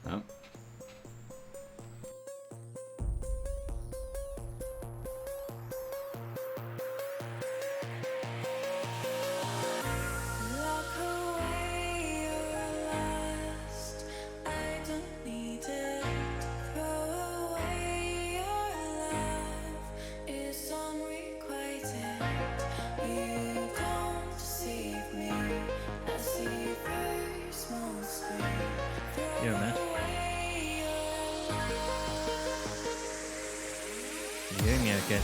Ja. Gör du med? Det gör Mjölke.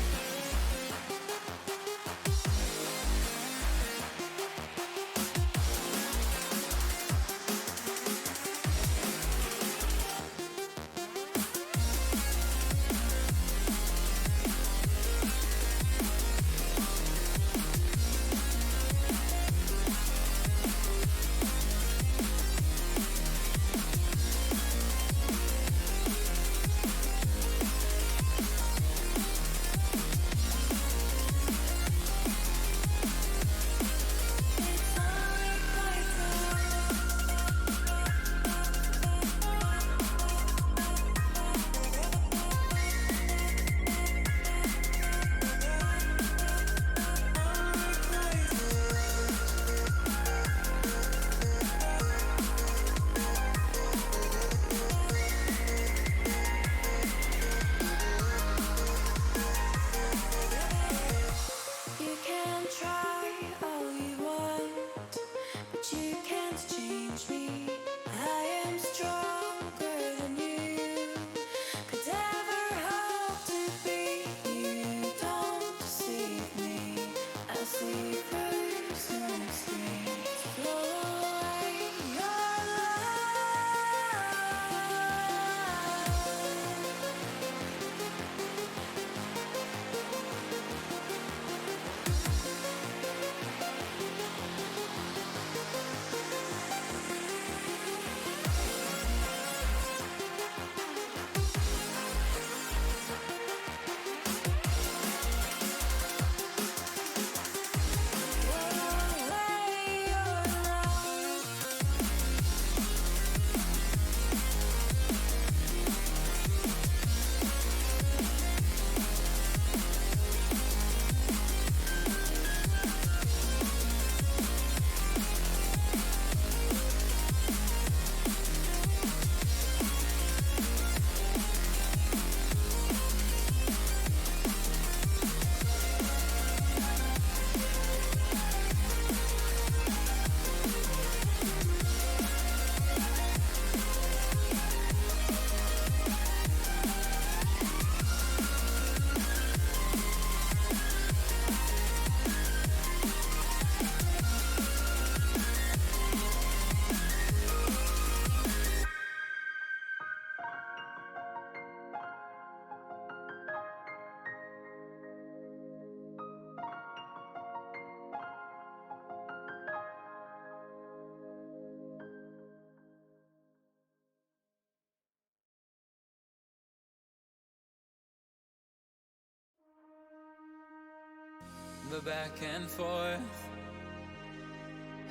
The back and forth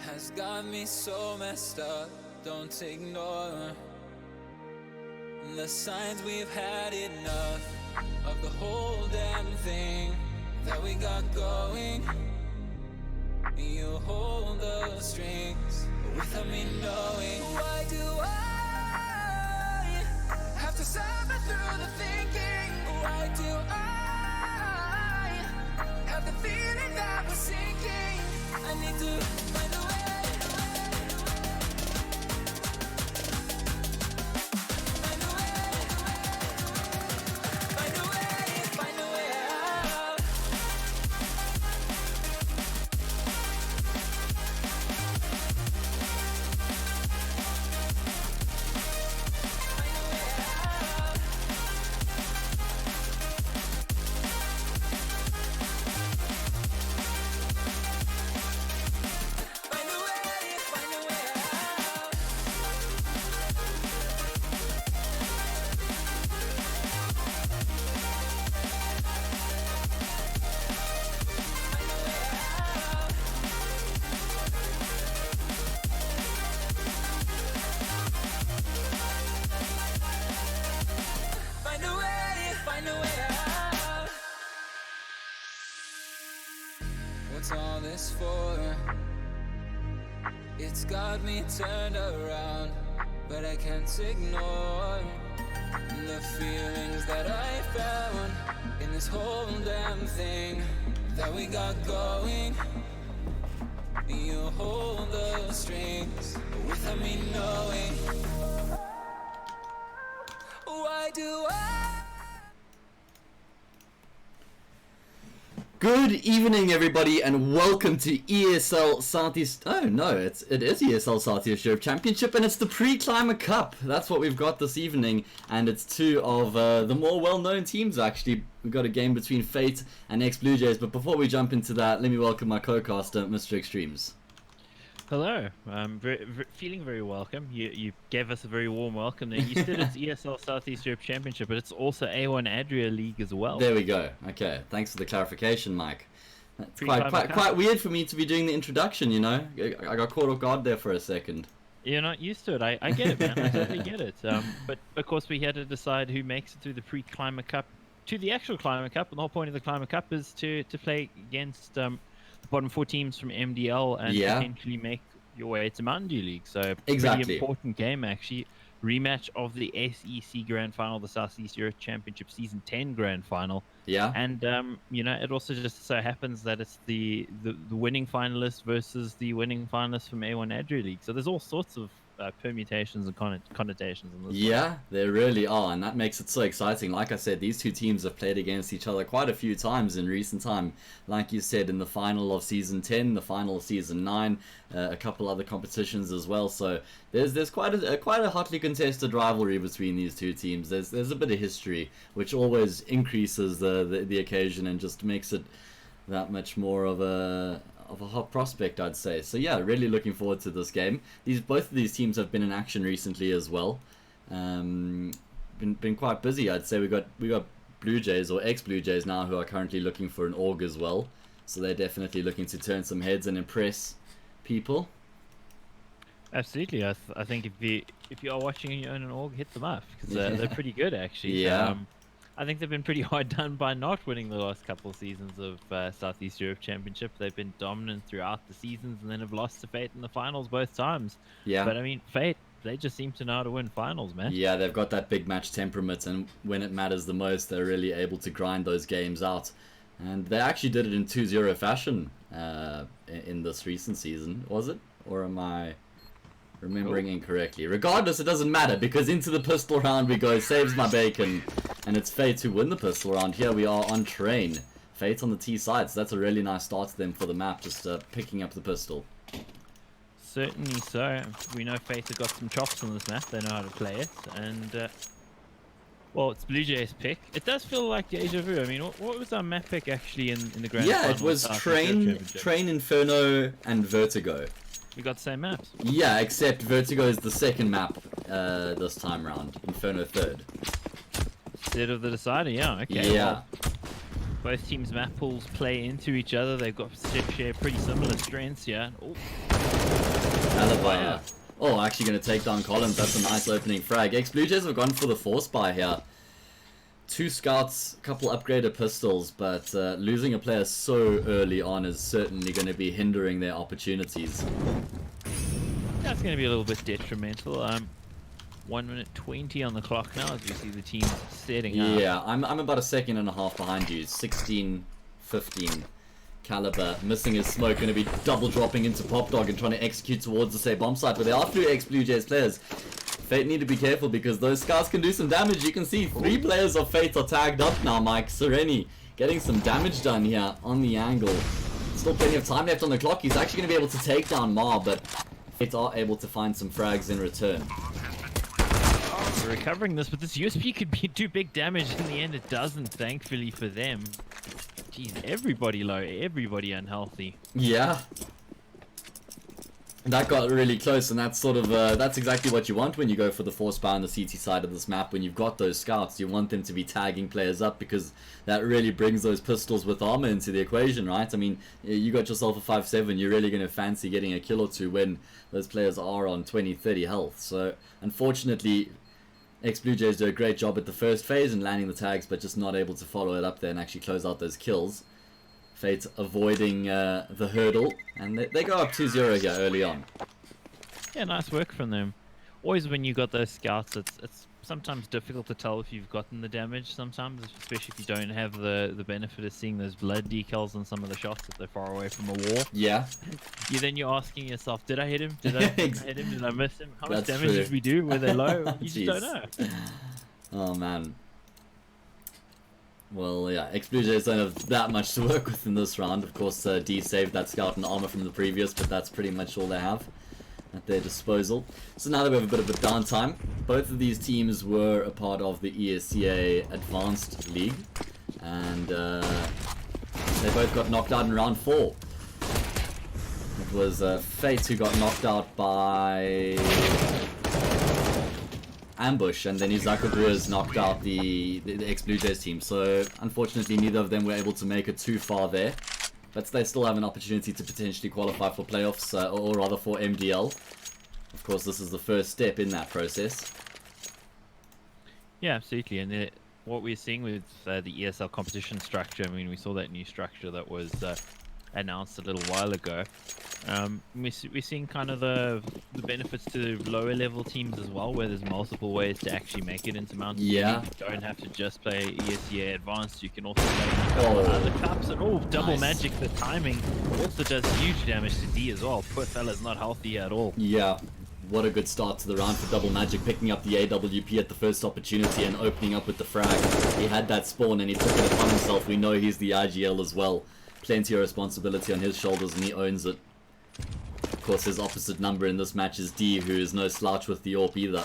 has got me so messed up. Don't ignore the signs. We've had enough of the whole damn thing that we got going. You hold the strings without me knowing. Why do I have to suffer through the thinking? Why do I have the feeling that we're sinking? I need to find a way. this for? It's got me turned around, but I can't ignore the feelings that I found in this whole damn thing that we got going. You hold the strings without me knowing. Why do I? Good evening, everybody, and welcome to ESL Southeast. Oh no, it is ESL Southeast Europe Championship, and it's the Pre-Climber Cup. That's what we've got this evening, and it's two of the more well-known teams. Actually, we've got a game between Fate and ex-BLUEJAYS. But before we jump into that, let me welcome my co-caster, Mr. Extremes. Hello, I'm feeling very welcome. You gave us a very warm welcome there. You said it's ESL Southeast Europe Championship, but it's also A1 Adria League as well. There we go. Okay, thanks for the clarification, Mike. It's quite weird for me to be doing the introduction, you know? I got caught off guard there for a second. You're not used to it. I get it, man. I totally get it. But of course, we had to decide who makes it through the Pre-Climber Cup to the actual Climber Cup, and the whole point of the Climber Cup is to play against the bottom four teams from MDL and potentially make your way to Mountain Dew League. So pretty important game, actually. Rematch of the SEC Grand Final, the Southeast Europe Championship Season 10 Grand Final. Yeah. And, you know, it also just so happens that it's the winning finalist versus the winning finalist from A1 Adria League. So there's all sorts of permutations and connotations in this. Yeah, there really are, and that makes it so exciting. Like I said, these two teams have played against each other quite a few times in recent time. Like you said, in the final of Season 10, the final of Season 9, a couple other competitions as well. So there's quite a hotly contested rivalry between these two teams. There's a bit of history, which always increases the occasion and just makes it that much more of a hot prospect, I'd say. So yeah, really looking forward to this game. Both of these teams have been in action recently as well. Been quite busy, I'd say. We got BLUEJAYS or ex-BLUEJAYS now who are currently looking for an org as well. So they're definitely looking to turn some heads and impress people. Absolutely. I think if you are watching and you own an org, hit them up because they're pretty good actually. Yeah. I think they've been pretty hard done by not winning the last couple of seasons of Southeast Europe Championship. They've been dominant throughout the seasons and then have lost to Fate in the finals both times. Yeah. But I mean, Fate, they just seem to know how to win finals, man. Yeah, they've got that big match temperament, and when it matters the most, they're really able to grind those games out. And they actually did it in 2-0 fashion in this recent season, was it? Or am I remembering incorrectly? Regardless, it doesn't matter, because into the pistol round we go. Saves my bacon, and it's Fate who win the pistol round. Here we are on train. Fate on the T side, so that's a really nice start to them for the map, just picking up the pistol. Certainly so. We know Fate have got some chops on this map. They know how to play it, and well, it's BLUEJAYS pick. It does feel like deja vu. I mean, what was our map pick actually in the grand final? Yeah, it was Train, Inferno, and Vertigo. We got the same maps. Yeah, except Vertigo is the second map this time round. Inferno third. Instead of the decider, yeah. Okay. Yeah. Well, both teams' map pools play into each other. They've got share pretty similar strengths, yeah. Oh, actually going to take down Collins. That's a nice opening frag. Ex-BLUEJAYS have gone for the force buy here. 2 scouts, a couple upgraded pistols, but losing a player so early on is certainly going to be hindering their opportunities. That's going to be a little bit detrimental. 1 minute 20 on the clock now as we see the team setting up. Yeah, I'm about a second and a half behind you. 16-15. Caliber missing his smoke, going to be double dropping into Pop Dog and trying to execute towards the same bomb site, but there are 3 ex-BLUEJAYS players. Fate need to be careful because those scouts can do some damage. You can see 3 players of Fate are tagged up now. Mike Sereni getting some damage done here on the angle. Still plenty of time left on the clock. He's actually going to be able to take down Mar, but Fate are able to find some frags in return. We're recovering this, but this USP could do big damage. In the end, it doesn't, thankfully for them. Jeez, everybody low, everybody unhealthy. Yeah. That got really close, and that's sort of that's exactly what you want when you go for the force buy on the CT side of this map. When you've got those scouts, you want them to be tagging players up because that really brings those pistols with armor into the equation, right? I mean, you got yourself a 5-7, you're really going to fancy getting a kill or two when those players are on 20-30 health. So, unfortunately, ex-BLUEJAYS do a great job at the first phase and landing the tags, but just not able to follow it up there and actually close out those kills. Fate avoiding the hurdle, and they go up 2-0 here early on. Yeah, nice work from them. Always when you got those scouts, it's sometimes difficult to tell if you've gotten the damage sometimes, especially if you don't have the benefit of seeing those blood decals on some of the shots if they're far away from a wall. Yeah. You're asking yourself, did I hit him? Did I hit him? Did I miss him? How much That's damage true. did we do? Were they low? You just don't know. Oh man. Well, yeah, ex-BLUEJAYS don't have that much to work with in this round. Of course, D saved that scout and armor from the previous, but that's pretty much all they have at their disposal. So now that we have a bit of a downtime, both of these teams were a part of the ESCA Advanced League, and they both got knocked out in round 4. It was Fate who got knocked out by Ambush, and then Izakabu's knocked out the ex-BLUEJAYS team. So unfortunately, neither of them were able to make it too far there. But they still have an opportunity to potentially qualify for playoffs, or rather for MDL. Of course, this is the first step in that process. Yeah, absolutely. And what we're seeing with the ESL competition structure, I mean, we saw that new structure that was announced a little while ago. We're seeing kind of the benefits to lower level teams as well, where there's multiple ways to actually make it into Mountain Yeah. League. You don't have to just play ESCA Advanced, you can also play a couple of other cups, and double Nice. magic, the timing also does huge damage to D as well. Poor fella's not healthy at all. Yeah, what a good start to the round for Double Magic, picking up the AWP at the first opportunity and opening up with the frag. He had that spawn and he took it upon himself. We know he's the IGL as well. Plenty of responsibility on his shoulders and he owns it. Of course, his opposite number in this match is D, who is no slouch with the AWP either.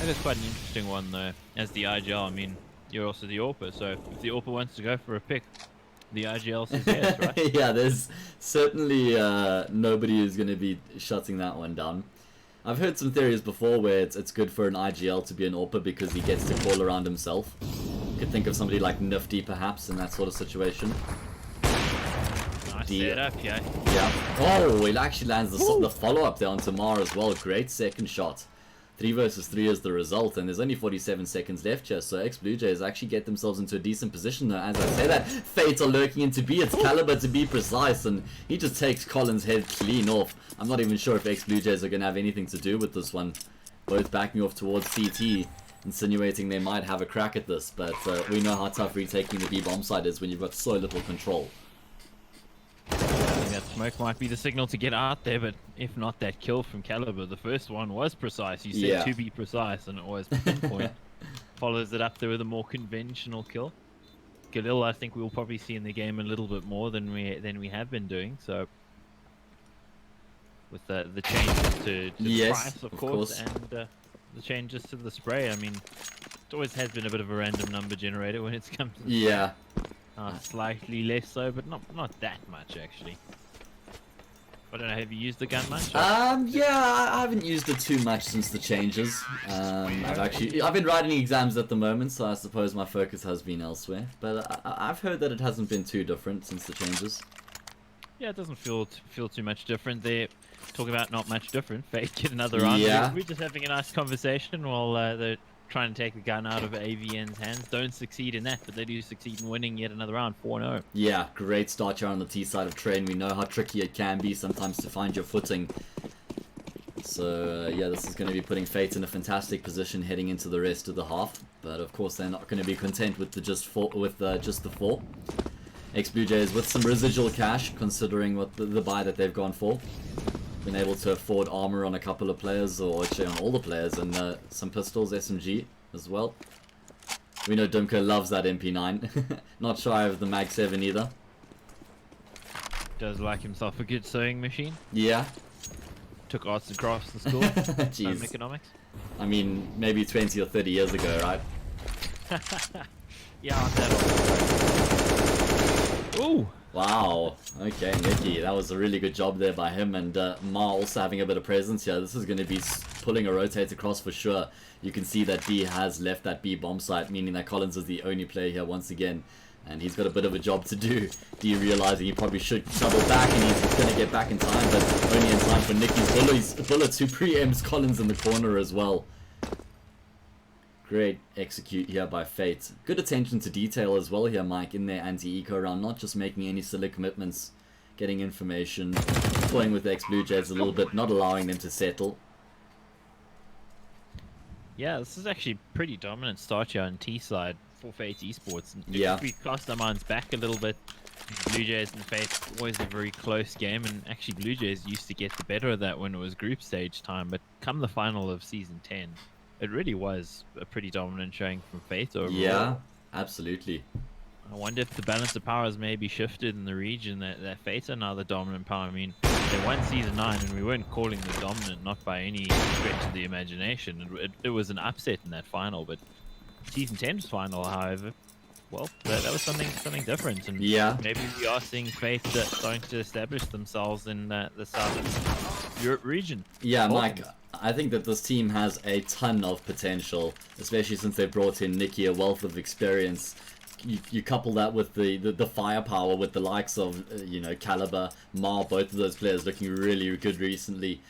That is quite an interesting one though. As the IGL, I mean, you're also the AWPer, so if the AWPer wants to go for a pick, the IGL says yes, right? Yeah, there's certainly nobody who's going to be shutting that one down. I've heard some theories before where it's good for an IGL to be an AWPer because he gets to call around himself. You could think of somebody like Nifty perhaps in that sort of situation. Nice setup, yeah. Yeah. Oh, it actually lands the follow-up there on Tamar as well. Great second shot. 3 versus 3 is the result, and there's only 47 seconds left here, so ex-BLUEJAYS actually get themselves into a decent position though. As I say that, Fates are lurking into B, it's Caliber to be precise, and he just takes Colin's head clean off. I'm not even sure if ex-BLUEJAYS are going to have anything to do with this one. Both backing off towards CT, insinuating they might have a crack at this, but we know how tough retaking the B bomb site is when you've got so little control. I think that smoke might be the signal to get out there, but if not that kill from Caliber, the first one was precise. You said to be precise, and it was pinpoint. Follows it up there with a more conventional kill. Galil, I think we'll probably see in the game a little bit more than we have been doing. So with the changes to the price, of course, and the changes to the spray, I mean, it always has been a bit of a random number generator when it's come to Yeah. slightly less so, but not that much actually. I don't know, have you used the gun much? Yeah, I haven't used it too much since the changes. I've been writing exams at the moment, so I suppose my focus has been elsewhere. But I've heard that it hasn't been too different since the changes. Yeah, it doesn't feel too much different. They talk about not much different. Fate get another round. Yeah. We're just having a nice conversation while they're trying to take the gun out of AVN's hands. Don't succeed in that, but they do succeed in winning yet another round, 4-0. Yeah, great start here on the T side of Train. We know how tricky it can be sometimes to find your footing. So yeah, this is going to be putting Fate in a fantastic position heading into the rest of the half. But of course, they're not going to be content with just the 4. ex-BLUEJAYS with some residual cash, considering what the buy that they've gone for. Been able to afford armor on a couple of players, or actually on all the players, and some pistols, SMG as well. We know Dumka loves that MP9. Not shy of the Mag 7 either. Does like himself a good sewing machine. Yeah. Took arts and crafts in school. Jeez. Economics. I mean, maybe 20 or 30 years ago, right? Yeah, aren't that old. Ooh! Wow. Okay, Nicky, that was a really good job there by him, and Ma also having a bit of presence here. This is going to be pulling a rotate across for sure. You can see that D has left that B bomb site, meaning that Collins is the only player here once again, and he's got a bit of a job to do. D realizing he probably should double back, and he's going to get back in time, but only in time for Nicky's bullets, who preempts Collins in the corner as well. Great execute here by Fate. Good attention to detail as well here, Mike, in their anti-eco round. Not just making any silly commitments, getting information, toying with the ex-BLUEJAYS a little bit, not allowing them to settle. Yeah, this is actually pretty dominant start here on T side for Fate Esports. Yeah. If we cast our minds back a little bit, BLUEJAYS and Fate, always a very close game, and actually BLUEJAYS used to get the better of that when it was group stage time, but come the final of Season 10, it really was a pretty dominant showing from Fate overall. Yeah, absolutely. I wonder if the balance of powers maybe shifted in the region, that Fate are now the dominant power. I mean, they won Season 9 and we weren't calling them dominant, not by any stretch of the imagination. It was an upset in that final, but Season 10's final, however, well, that was something different. And yeah, maybe we are seeing Fate starting to establish themselves in the Southern Europe region. Yeah, Mike, I think that this team has a ton of potential, especially since they brought in Nikki, a wealth of experience. You couple that with the firepower with the likes of, you know, Caliber, Mar, both of those players looking really good recently.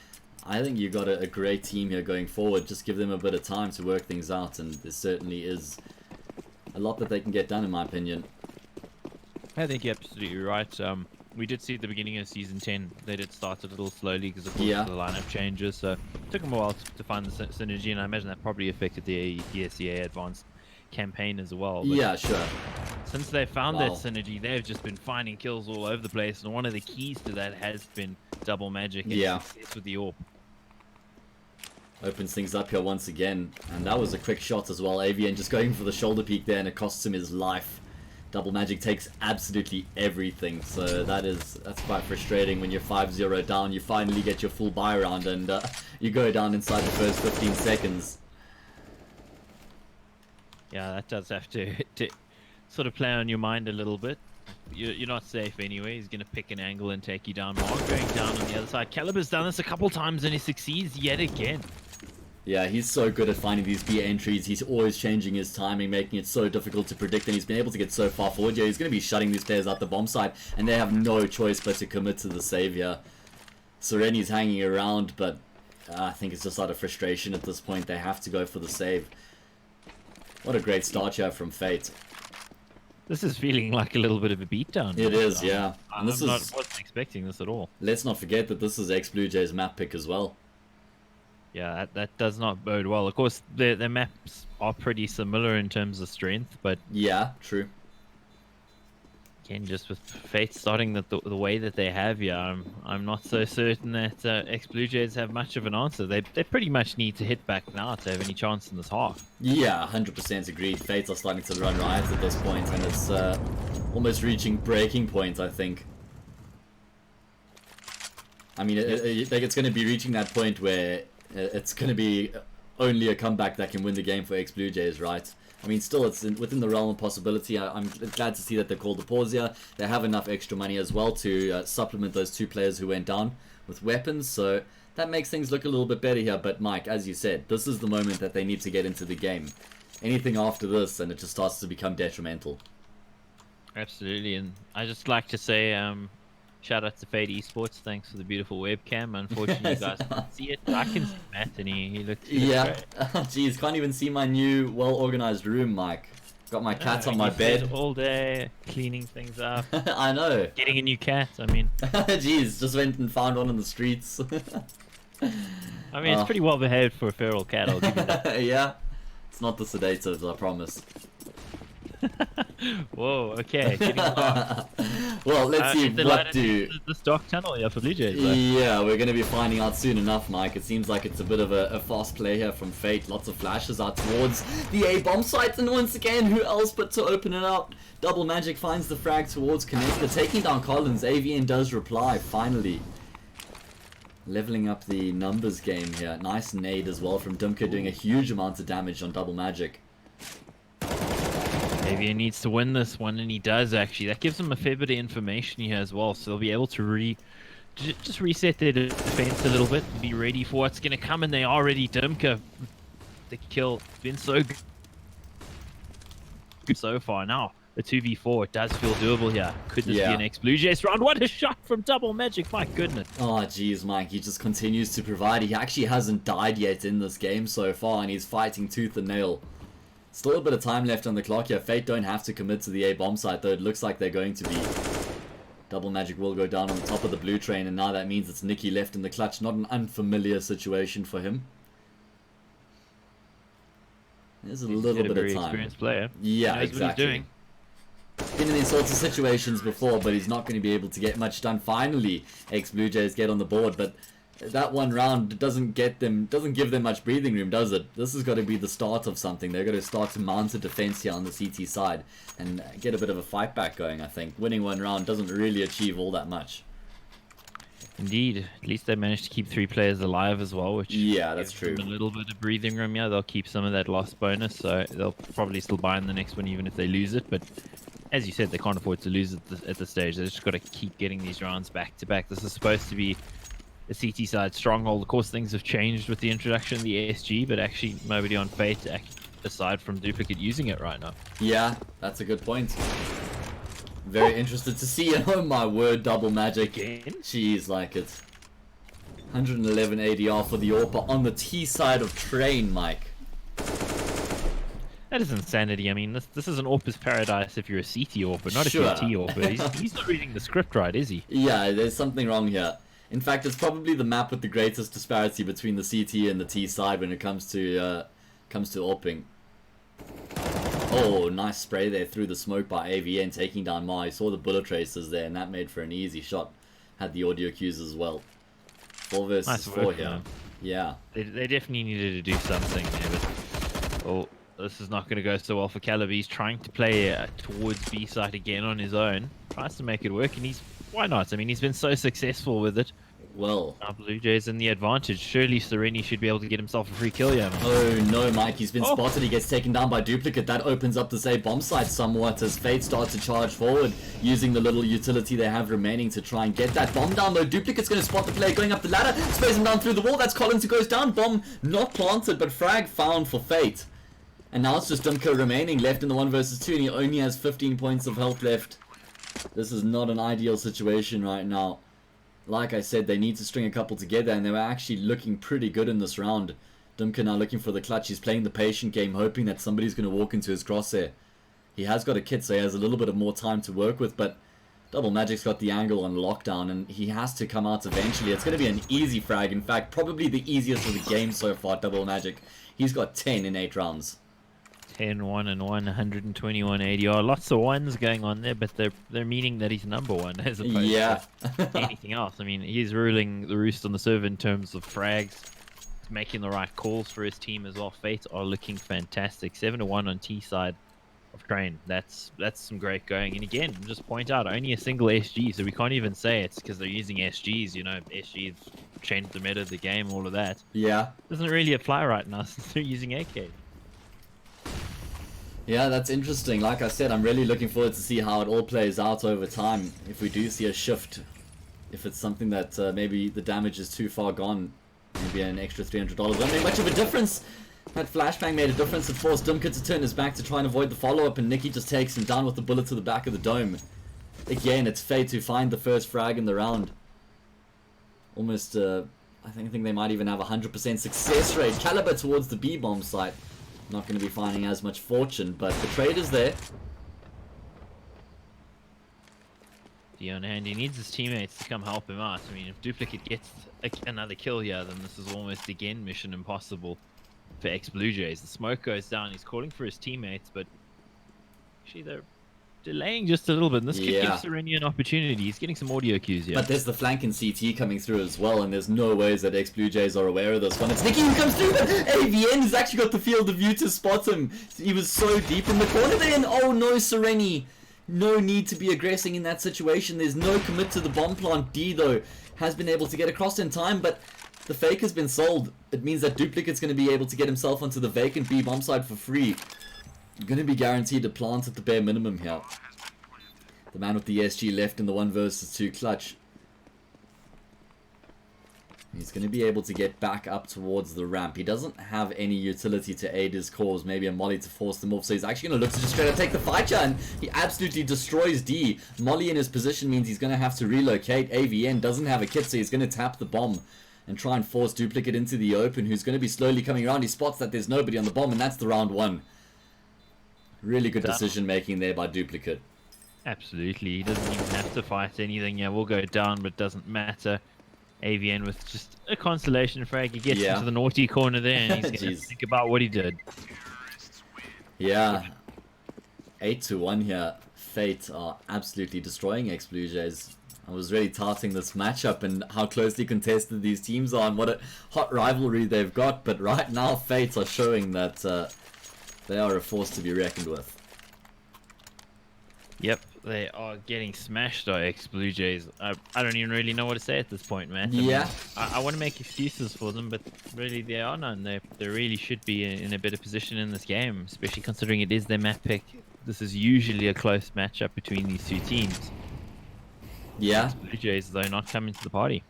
I think you've got a great team here going forward. Just give them a bit of time to work things out, and there certainly is a lot that they can get done, in my opinion. I think you're absolutely right. We did see at the beginning of Season 10, they did start a little slowly because of course the lineup changes, so it took them a while to find the synergy, and I imagine that probably affected the ESCA Advanced campaign as well. But yeah, sure. Since they found that synergy, they've just been finding kills all over the place, and one of the keys to that has been double magic and success with the AWP. Opens things up here once again, and that was a quick shot as well. AVN just going for the shoulder peek there, and it costs him his life. Double magic takes absolutely everything, so that's quite frustrating when you're 5-0 down. You finally get your full buy round, and you go down inside the first 15 seconds. Yeah, that does have to sort of play on your mind a little bit. You're not safe anyway. He's going to pick an angle and take you down. Mark going down on the other side. Caliber's done this a couple times and he succeeds yet again. Yeah, he's so good at finding these B entries. He's always changing his timing, making it so difficult to predict, and he's been able to get so far forward. Yeah, he's going to be shutting these players out the bomb site, and they have no choice but to commit to the save here. Sereni's hanging around, but I think it's just out of frustration at this point. They have to go for the save. What a great start here from Fate. This is feeling like a little bit of a beatdown. It is, yeah. And this wasn't expecting this at all. Let's not forget that this is ex-BLUEJAYS map pick as well. Yeah, that does not bode well. Of course, the maps are pretty similar in terms of strength, but yeah, true. Again, just with Fate starting the way that they have here, I'm not so certain that ex-BLUEJAYS have much of an answer. They pretty much need to hit back now to have any chance in this half. Yeah, 100% agreed. Fates are starting to run riot at this point, and it's almost reaching breaking point, I think. I mean, it's going to be reaching that point where it's going to be only a comeback that can win the game for ex-BLUEJAYS, right? I mean, still, it's within the realm of possibility. I'm glad to see that they called the pause here. They have enough extra money as well to supplement those two players who went down with weapons, so that makes things look a little bit better here. But Mike, as you said, this is the moment that they need to get into the game. Anything after this, and it just starts to become detrimental. Absolutely, and I just like to say, shout out to Fate Esports. Thanks for the beautiful webcam. Unfortunately, you guys can't see it. I can see Matt, and he looks great. Jeez, can't even see my new, well-organized room, Mike. Got my cat on my bed all day, cleaning things up. I know. Getting a new cat. I mean, jeez, just went and found one on the streets. I mean, it's pretty well behaved for a feral cat. I'll give you that. Yeah, it's not the sedatives, I promise. Whoa, okay. Well, let's see what do... The stock tunnel here for BLUEJAYS. Yeah, we're going to be finding out soon enough, Mike. It seems like it's a bit of a fast play here from Fate. Lots of flashes out towards the A bomb site, and once again, who else but to open it up? Double Magic finds the frag towards Connector, taking down Collins. AVN does reply, finally. Leveling up the numbers game here. Nice nade as well from Dumka, doing a huge amount of damage on Double Magic. AVN needs to win this one, and he does actually. That gives them a fair bit of information here as well, so they'll be able to just reset their defense a little bit, be ready for what's going to come, and they are ready. Dumka, the kill, been so good so far. Now, a 2v4, it does feel doable here. Could this be an ex-BLUEJAYS round? What a shot from Double Magic, my goodness. Oh, jeez, Mike, he just continues to provide. He actually hasn't died yet in this game so far, and he's fighting tooth and nail. Still a bit of time left on the clock here. Fate don't have to commit to the A bomb site, though it looks like they're going to be. Double Magic will go down on the top of the blue train, and now that means it's Nicky left in the clutch. Not an unfamiliar situation for him. There's a little bit of time. Experienced player. Yeah, he knows what he's exactly. doing. Been in these sorts of situations before, but he's not going to be able to get much done. Finally, ex-BLUEJAYS get on the board, but that one round doesn't give them much breathing room, does it? This has got to be the start of something. They're going to start to mount a defense here on the CT side and get a bit of a fight back going, I think. Winning one round doesn't really achieve all that much. Indeed. At least they managed to keep 3 players alive as well, which yeah, that's gives true. them a little bit of breathing room. Yeah, they'll keep some of that loss bonus, so they'll probably still buy in the next one even if they lose it. But as you said, they can't afford to lose at the stage. They just got to keep getting these rounds back to back. This is supposed to be a CT side stronghold. Of course, things have changed with the introduction of the ASG, but actually nobody on Fate aside from Duplicate using it right now. Yeah, that's a good point. Very interested to see. Oh my word, Double Magic. Again? Jeez, like it. 111 ADR for the AWPer on the T side of train, Mike. That is insanity. I mean, this is an AWPer's paradise if you're a CT AWPer, not Sure. if you're a T AWPer. He's not reading the script right, is he? Yeah, there's something wrong here. In fact, it's probably the map with the greatest disparity between the CT and the T side when it comes to AWPing. Oh, nice spray there through the smoke by AVN, taking down Ma. He saw the bullet traces there, and that made for an easy shot. Had the audio cues as well. 4 versus Nice 4 work, here. man. Yeah. They definitely needed to do something there, but oh, this is not going to go so well for Caleb. He's trying to play towards B side again on his own. Tries to make it work, and why not? I mean, he's been so successful with it. Well. Now BLUEJAYS in the advantage. Surely Sereni should be able to get himself a free kill here. Man. Oh no, Mike, he's been spotted. He gets taken down by Duplicate. That opens up the safe bomb site somewhat as Fate starts to charge forward, using the little utility they have remaining to try and get that bomb down. Though Duplicate's going to spot the player going up the ladder, sprays him down through the wall. That's Collins who goes down. Bomb not planted, but frag found for Fate. And now it's just Dumko remaining left in the 1 versus 2, and he only has 15 points of health left. This is not an ideal situation right now. Like I said, they need to string a couple together, and they were actually looking pretty good in this round. Dumka now looking for the clutch. He's playing the patient game, hoping that somebody's going to walk into his crosshair. He has got a kit, so he has a little bit of more time to work with, but Double Magic's got the angle on lockdown, and he has to come out eventually. It's going to be an easy frag. In fact, probably the easiest of the game so far, Double Magic. He's got 10 in 8 rounds. 10, 1 and 1, 121 ADR. Lots of ones going on there, but they're meaning that he's number one as opposed to anything else. I mean, he's ruling the roost on the server in terms of frags. He's making the right calls for his team as well. Fate are looking fantastic. 7-1 on T side of train. That's some great going. And again, just point out, only a single SG, so we can't even say it's because they're using SGs. You know, SGs changed the meta of the game, all of that. Yeah. Doesn't really apply right now since they're using AK. Yeah, that's interesting. Like I said, I'm really looking forward to see how it all plays out over time. If we do see a shift, if it's something that maybe the damage is too far gone, maybe an extra $300 won't make much of a difference. That flashbang made a difference. It forced Dumka to turn his back to try and avoid the follow-up, and Nicky just takes him down with the bullet to the back of the dome. Again, it's Fate to find the first frag in the round. Almost, I think they might even have a 100% success rate. Caliber towards the B-bomb site. Not going to be finding as much fortune, but the trade is there. On hand, he needs his teammates to come help him out. I mean, if Duplicate gets another kill here, then this is almost again mission impossible for ex-BLUEJAYS. The smoke goes down. He's calling for his teammates, but actually they're delaying just a little bit. And this could give Sereni an opportunity. He's getting some audio cues here. But there's the flank in CT coming through as well, and there's no ways that ex-BLUEJAYS are aware of this one. It's Nicky who comes through, but AVN has actually got the field of view to spot him. He was so deep in the corner there, and oh no, Sereni. No need to be aggressing in that situation. There's no commit to the bomb plant. D, though, has been able to get across in time, but the fake has been sold. It means that Duplicate's going to be able to get himself onto the vacant B bomb site for free. Going to be guaranteed a plant at the bare minimum here. The man with the SG left in the 1 versus 2 clutch. He's going to be able to get back up towards the ramp. He doesn't have any utility to aid his cause. Maybe a molly to force them off. So he's actually going to look to just straight up take the fight, and he absolutely destroys D. Molly in his position means he's going to have to relocate. AVN doesn't have a kit, so he's going to tap the bomb and try and force Duplicate into the open, who's going to be slowly coming around. He spots that there's nobody on the bomb, and that's the round 1. Really good decision making there by Duplicate. Absolutely. He doesn't even have to fight anything. Yeah, we'll go down, but it doesn't matter. AVN with just a consolation frag. He gets into the naughty corner there, and he's going to think about what he did. Yeah. 8-1 here. Fate are absolutely destroying ex-BLUEJAYS. I was really touting this matchup and how closely contested these teams are and what a hot rivalry they've got, but right now Fates are showing that they are a force to be reckoned with. Yep, they are getting smashed by ex-BLUEJAYS. I don't even really know what to say at this point, man. Yeah. I want to make excuses for them, but really there are none. They really should be in a better position in this game, especially considering it is their map pick. This is usually a close matchup between these two teams. Yeah. ex-BLUEJAYS, though, not coming to the party.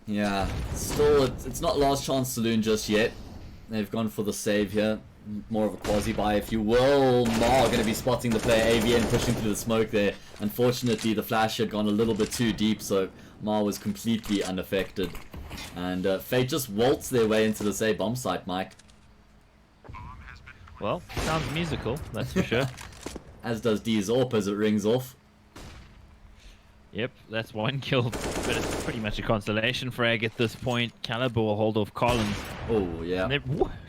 Yeah. Still, it's not last chance saloon just yet. They've gone for the save here. More of a quasi-buy, if you will. Mar going to be spotting the player AVN pushing through the smoke there. Unfortunately, the flash had gone a little bit too deep, so Mar was completely unaffected. And Fate just waltz their way into the save bomb site, Mike. Well, sounds musical, that's for sure. As does Dzorp as it rings off. Yep, that's one kill, but it's pretty much a consolation frag at this point. Caliber will hold off Collins. Oh, yeah.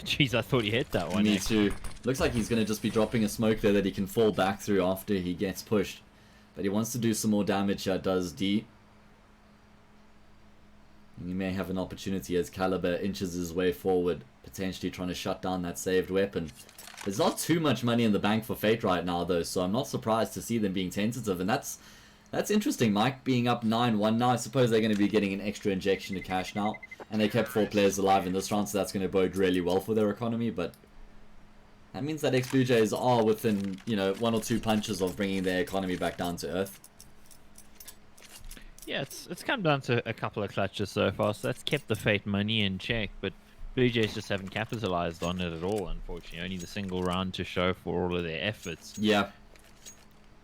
Jeez, I thought he hit that one. Me too. Looks like he's going to just be dropping a smoke there that he can fall back through after he gets pushed. But he wants to do some more damage here, does D. And he may have an opportunity as Caliber inches his way forward, potentially trying to shut down that saved weapon. There's not too much money in the bank for Fate right now, though, so I'm not surprised to see them being tentative, and that's interesting, Mike, being up 9-1 now. I suppose they're going to be getting an extra injection of cash now. And they kept 4 players alive in this round, so that's going to bode really well for their economy. But that means that ex-BLUEJAYS are within, you know, 1 or 2 punches of bringing their economy back down to earth. Yeah, it's come down to a couple of clutches so far, so that's kept the Fate money in check. But BlueJays just haven't capitalized on it at all, unfortunately. Only the single round to show for all of their efforts. Yeah.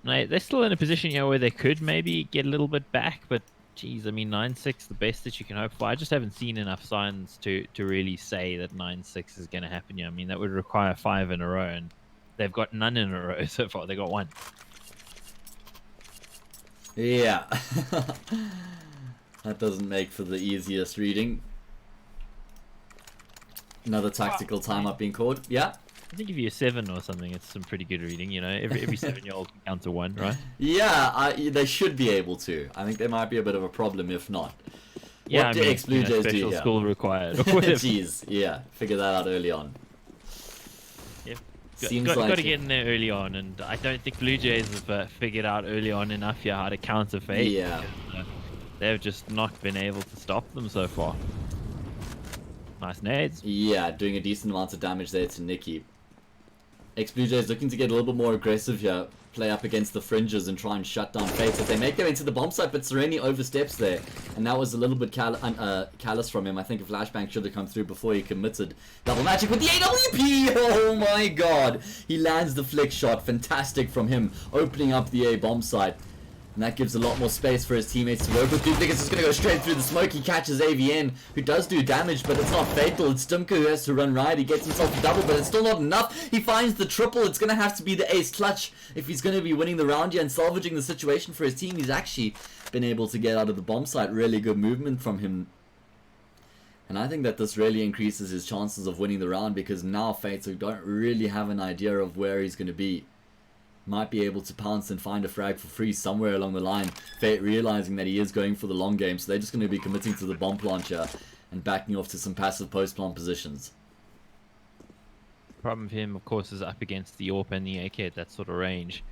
They're still in a position, you know, where they could maybe get a little bit back, but geez, I mean, 9-6, the best that you can hope for. I just haven't seen enough signs to really say that 9-6 is going to happen. Yeah, I mean, that would require 5 in a row, and they've got none in a row so far. They got 1. Yeah. That doesn't make for the easiest reading. Another tactical time-up being called. Yeah. I think if you're 7 or something, it's some pretty good reading. You know, every 7-year-old can count to 1, right? Yeah, they should be able to. I think there might be a bit of a problem if not. Yeah, what do ex-BLUEJAYS do special here? school required. Or whatever. Jeez, yeah, figure that out early on. Yep. Seems got like to get in there early on, and I don't think BlueJays have figured out early on enough here how to counter Fate. Yeah. Because, they've just not been able to stop them so far. Nice nades. Yeah, doing a decent amount of damage there to Nikki. ex-BLUEJAYS looking to get a little bit more aggressive here, play up against the fringes and try and shut down Fate as they make their way into the bomb site, but Sereni oversteps there, and that was a little bit callous from him. I think a flashbang should have come through before he committed. Double magic with the AWP! Oh my god! He lands the flick shot, fantastic from him, opening up the A bomb site. And that gives a lot more space for his teammates to work with. Duplicates is going to go straight through the smoke. He catches AVN, who does do damage, but it's not fatal. It's Stumka who has to run right. He gets himself a double, but it's still not enough. He finds the triple. It's going to have to be the ace clutch if he's going to be winning the round here and salvaging the situation for his team. He's actually been able to get out of the bomb site. Really good movement from him. And I think that this really increases his chances of winning the round, because now Fates, who don't really have an idea of where he's going to be, might be able to pounce and find a frag for free somewhere along the line. Fate realizing that he is going for the long game, so they're just going to be committing to the bomb launcher and backing off to some passive post-plant positions. Problem for him, of course, is up against the AWP and the AK at that sort of range.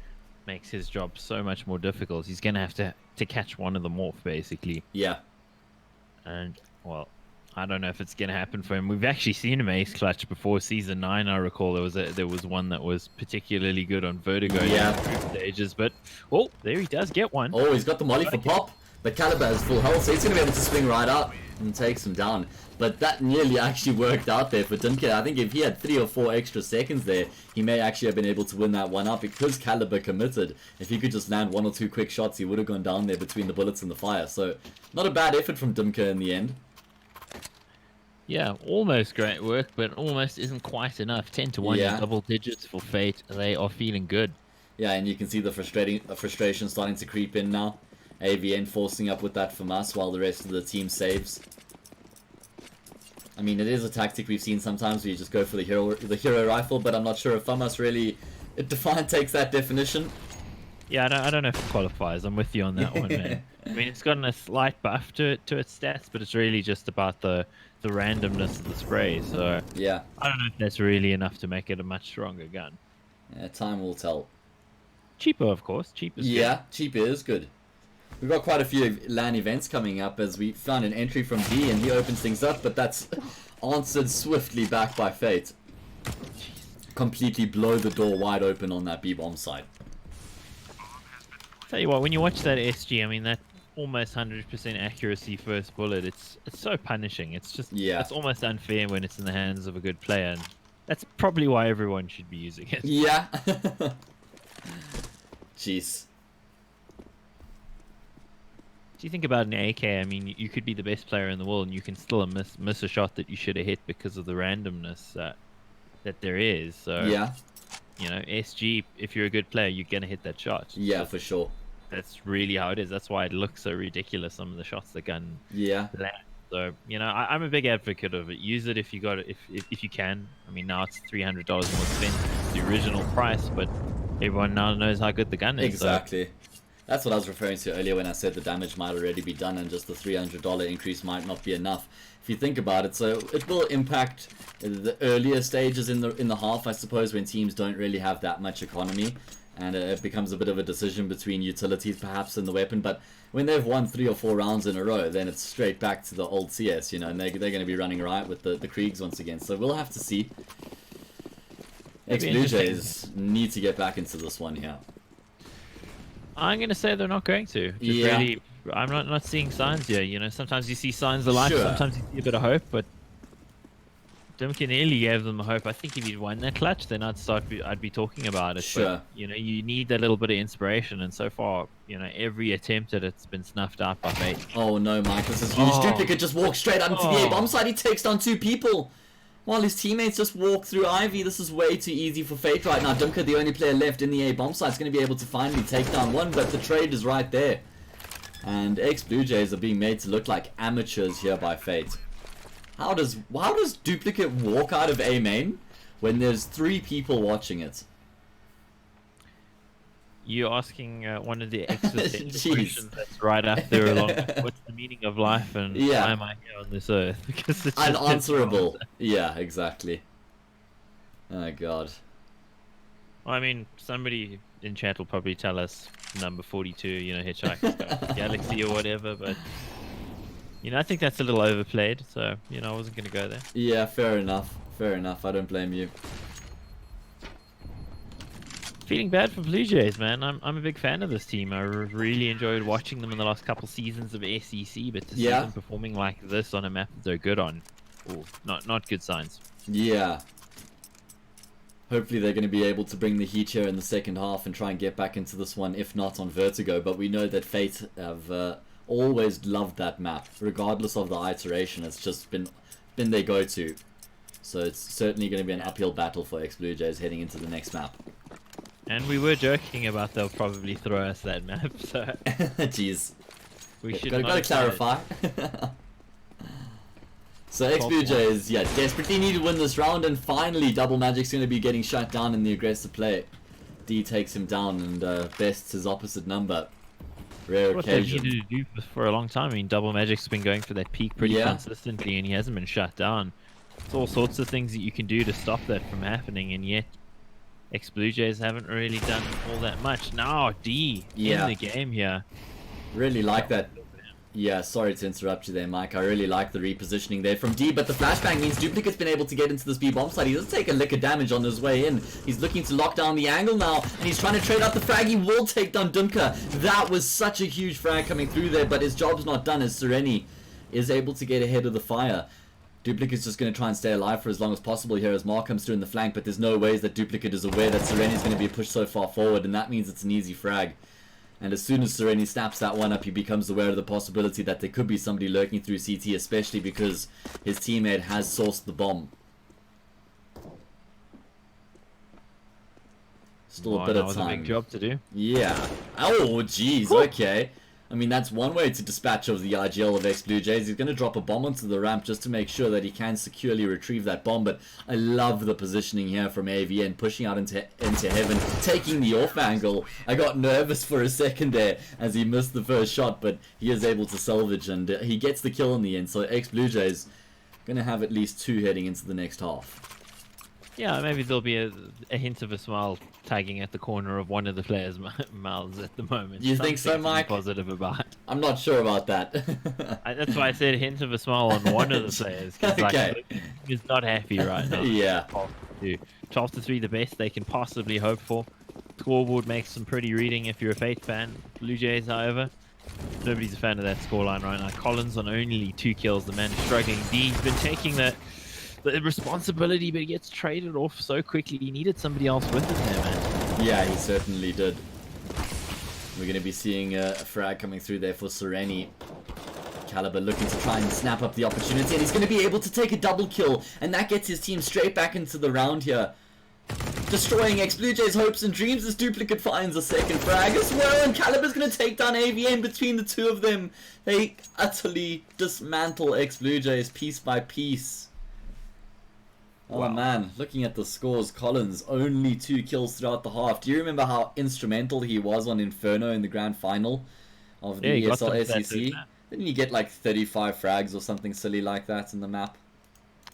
Makes his job so much more difficult. He's going to have to catch one of them off, basically. Yeah. And, well, I don't know if it's going to happen for him. We've actually seen him ace clutch before Season 9, I recall. There was one that was particularly good on Vertigo stages, but, oh, there he does get one. Oh, he's got the molly for pop, but Caliber has full health, so he's going to be able to swing right up and takes him down. But that nearly actually worked out there for Dimka. I think if he had 3 or 4 extra seconds there, he may actually have been able to win that one up, because Caliber committed. If he could just land 1 or 2 quick shots, he would have gone down there between the bullets and the fire. So, not a bad effort from Dimka in the end. Yeah, almost great work, but almost isn't quite enough. 10 to 1 in Yeah. double digits for Fate. They are feeling good. Yeah, and you can see the frustration starting to creep in now. AVN forcing up with that from us while the rest of the team saves. I mean, it is a tactic we've seen sometimes where you just go for the hero rifle, but I'm not sure if FAMAS really takes that definition. Yeah, I don't know if it qualifies. I'm with you on that one, man. I mean, it's gotten a slight buff to its stats, but it's really just about the randomness of the spray. So Yeah. I don't know if that's really enough to make it a much stronger gun. Yeah, time will tell. Cheaper, of course. Cheap is Yeah, good. cheaper is good. We've got quite a few LAN events coming up as we found an entry from D and he opens things up, but that's answered swiftly back by Fate. Completely blow the door wide open on that B-bomb side. Tell you what, when you watch that SG, I mean, that almost 100% accuracy first bullet, it's so punishing. It's just, it's almost unfair when it's in the hands of a good player. And that's probably why everyone should be using it. Yeah. Jeez. Do you think about an AK? I mean, you could be the best player in the world and you can still miss a shot that you should have hit because of the randomness that there is. So, you know, SG, if you're a good player, you're going to hit that shot. Yeah, for sure. That's really how it is. That's why it looks so ridiculous, some of the shots the gun land. So, you know, I'm a big advocate of it. Use it if you got it, if you can. I mean, now it's $300 more expensive than the original price, but everyone now knows how good the gun is. Exactly. So. That's what I was referring to earlier when I said the damage might already be done and just the $300 increase might not be enough. If you think about it, so it will impact the earlier stages in the half, I suppose, when teams don't really have that much economy, and it becomes a bit of a decision between utilities perhaps and the weapon. But when they've won 3 or 4 rounds in a row, then it's straight back to the old CS, you know, and they're going to be running right with the Kriegs once again. So we'll have to see. Ex-BLUEJAYS need to get back into this one here. I'm going to say they're not going to. Really, I'm not seeing signs here. You know, sometimes you see signs of life, sometimes you see a bit of hope, but Dimka nearly gave them hope. I think if he'd won that clutch, then I'd be talking about it. But, you know, you need that little bit of inspiration, and so far, you know, every attempt at it's been snuffed out by Fate. Oh no, Mike, this is huge. Duplicate just walked straight up into the A-bomb side. He takes down 2 people. While his teammates just walk through Ivy. This is way too easy for Fate right now. Dimka, the only player left in the A-bomb side, is going to be able to finally take down one, but the trade is right there. And ex-BLUEJAYS are being made to look like amateurs here by Fate. How does Duplicate walk out of A main when there's 3 people watching it? You're asking one of the existential questions that's right up there along with what's the meaning of life and why am I here on this earth? Because it's unanswerable. Yeah, exactly. Oh god. Well, I mean, somebody in chat will probably tell us number 42, you know, Hitchhiker's Galaxy or whatever, but you know, I think that's a little overplayed, so you know, I wasn't gonna go there. Yeah, fair enough. Fair enough. I don't blame you. Feeling bad for BLUEJAYS, man. I'm a big fan of this team. I really enjoyed watching them in the last couple seasons of SEC, but to see them performing like this on a map that they're good on, not good signs. Yeah. Hopefully they're going to be able to bring the heat here in the second half and try and get back into this one, if not on Vertigo. But we know that Fate have always loved that map, regardless of the iteration. It's just been their go-to. So it's certainly going to be an uphill battle for ex-BLUEJAYS heading into the next map. And we were joking about they'll probably throw us that map, so... Jeez. We should gotta clarify. So ex-BLUEJAYS, yeah, desperately need to win this round, and finally Double Magic's going to be getting shut down in the aggressive play. D takes him down and bests his opposite number. Rare what occasion. What they needed to do for a long time. I mean, Double Magic's been going for that peak pretty consistently, and he hasn't been shut down. There's all sorts of things that you can do to stop that from happening, and yet ex-BLUEJAYS haven't really done all that much. Now D in the game here. Really like that. Yeah, sorry to interrupt you there, Mike. I really like the repositioning there from D, but the flashbang means Duplicate's been able to get into this B-bomb side. He doesn't take a lick of damage on his way in. He's looking to lock down the angle now, and he's trying to trade out the frag. He will take down Dimka. That was such a huge frag coming through there, but his job's not done as Sereni is able to get ahead of the fire. Duplicate's just going to try and stay alive for as long as possible here as Mark comes through in the flank, but there's no ways that Duplicate is aware that Sereni's going to be pushed so far forward, and that means it's an easy frag. And as soon as Sereni snaps that one up, he becomes aware of the possibility that there could be somebody lurking through CT, especially because his teammate has sourced the bomb. Still a bit of time. That was a big job to do. Yeah. Oh, jeez. Okay. I mean, that's one way to dispatch of the IGL of ex-BLUEJAYS. He's going to drop a bomb onto the ramp just to make sure that he can securely retrieve that bomb. But I love the positioning here from AVN, pushing out into heaven, taking the off angle. I got nervous for a second there as he missed the first shot, but he is able to salvage, and he gets the kill in the end. So ex-BLUEJAYS going to have at least 2 heading into the next half. Yeah, maybe there'll be a hint of a smile tagging at the corner of one of the players' mouths at the moment. You think so, Mike? Positive about. I'm not sure about that. That's why I said a hint of a smile on one of the players. Cause, Okay. He's not happy right now. Yeah. 12 to 3, the best they can possibly hope for. Scoreboard makes some pretty reading if you're a Fate fan. BLUEJAYS, however, nobody's a fan of that scoreline right now. Collins on only 2 kills. The man is struggling. D's been taking the responsibility, but he gets traded off so quickly. He needed somebody else with him there, man. Yeah, he certainly did. We're going to be seeing a frag coming through there for Sereni. Caliber looking to try and snap up the opportunity, and he's going to be able to take a double kill, and that gets his team straight back into the round here. Destroying ex-BLUEJAYS' hopes and dreams as Duplicate finds a second frag as well, and Caliber's going to take down AVN between the two of them. They utterly dismantle ex-BLUEJAYS piece by piece. Oh Wow. Man, looking at the scores, Collins only 2 kills throughout the half. Do you remember how instrumental he was on Inferno in the grand final of the ESL SEC? Didn't he get like 35 frags or something silly like that in the map?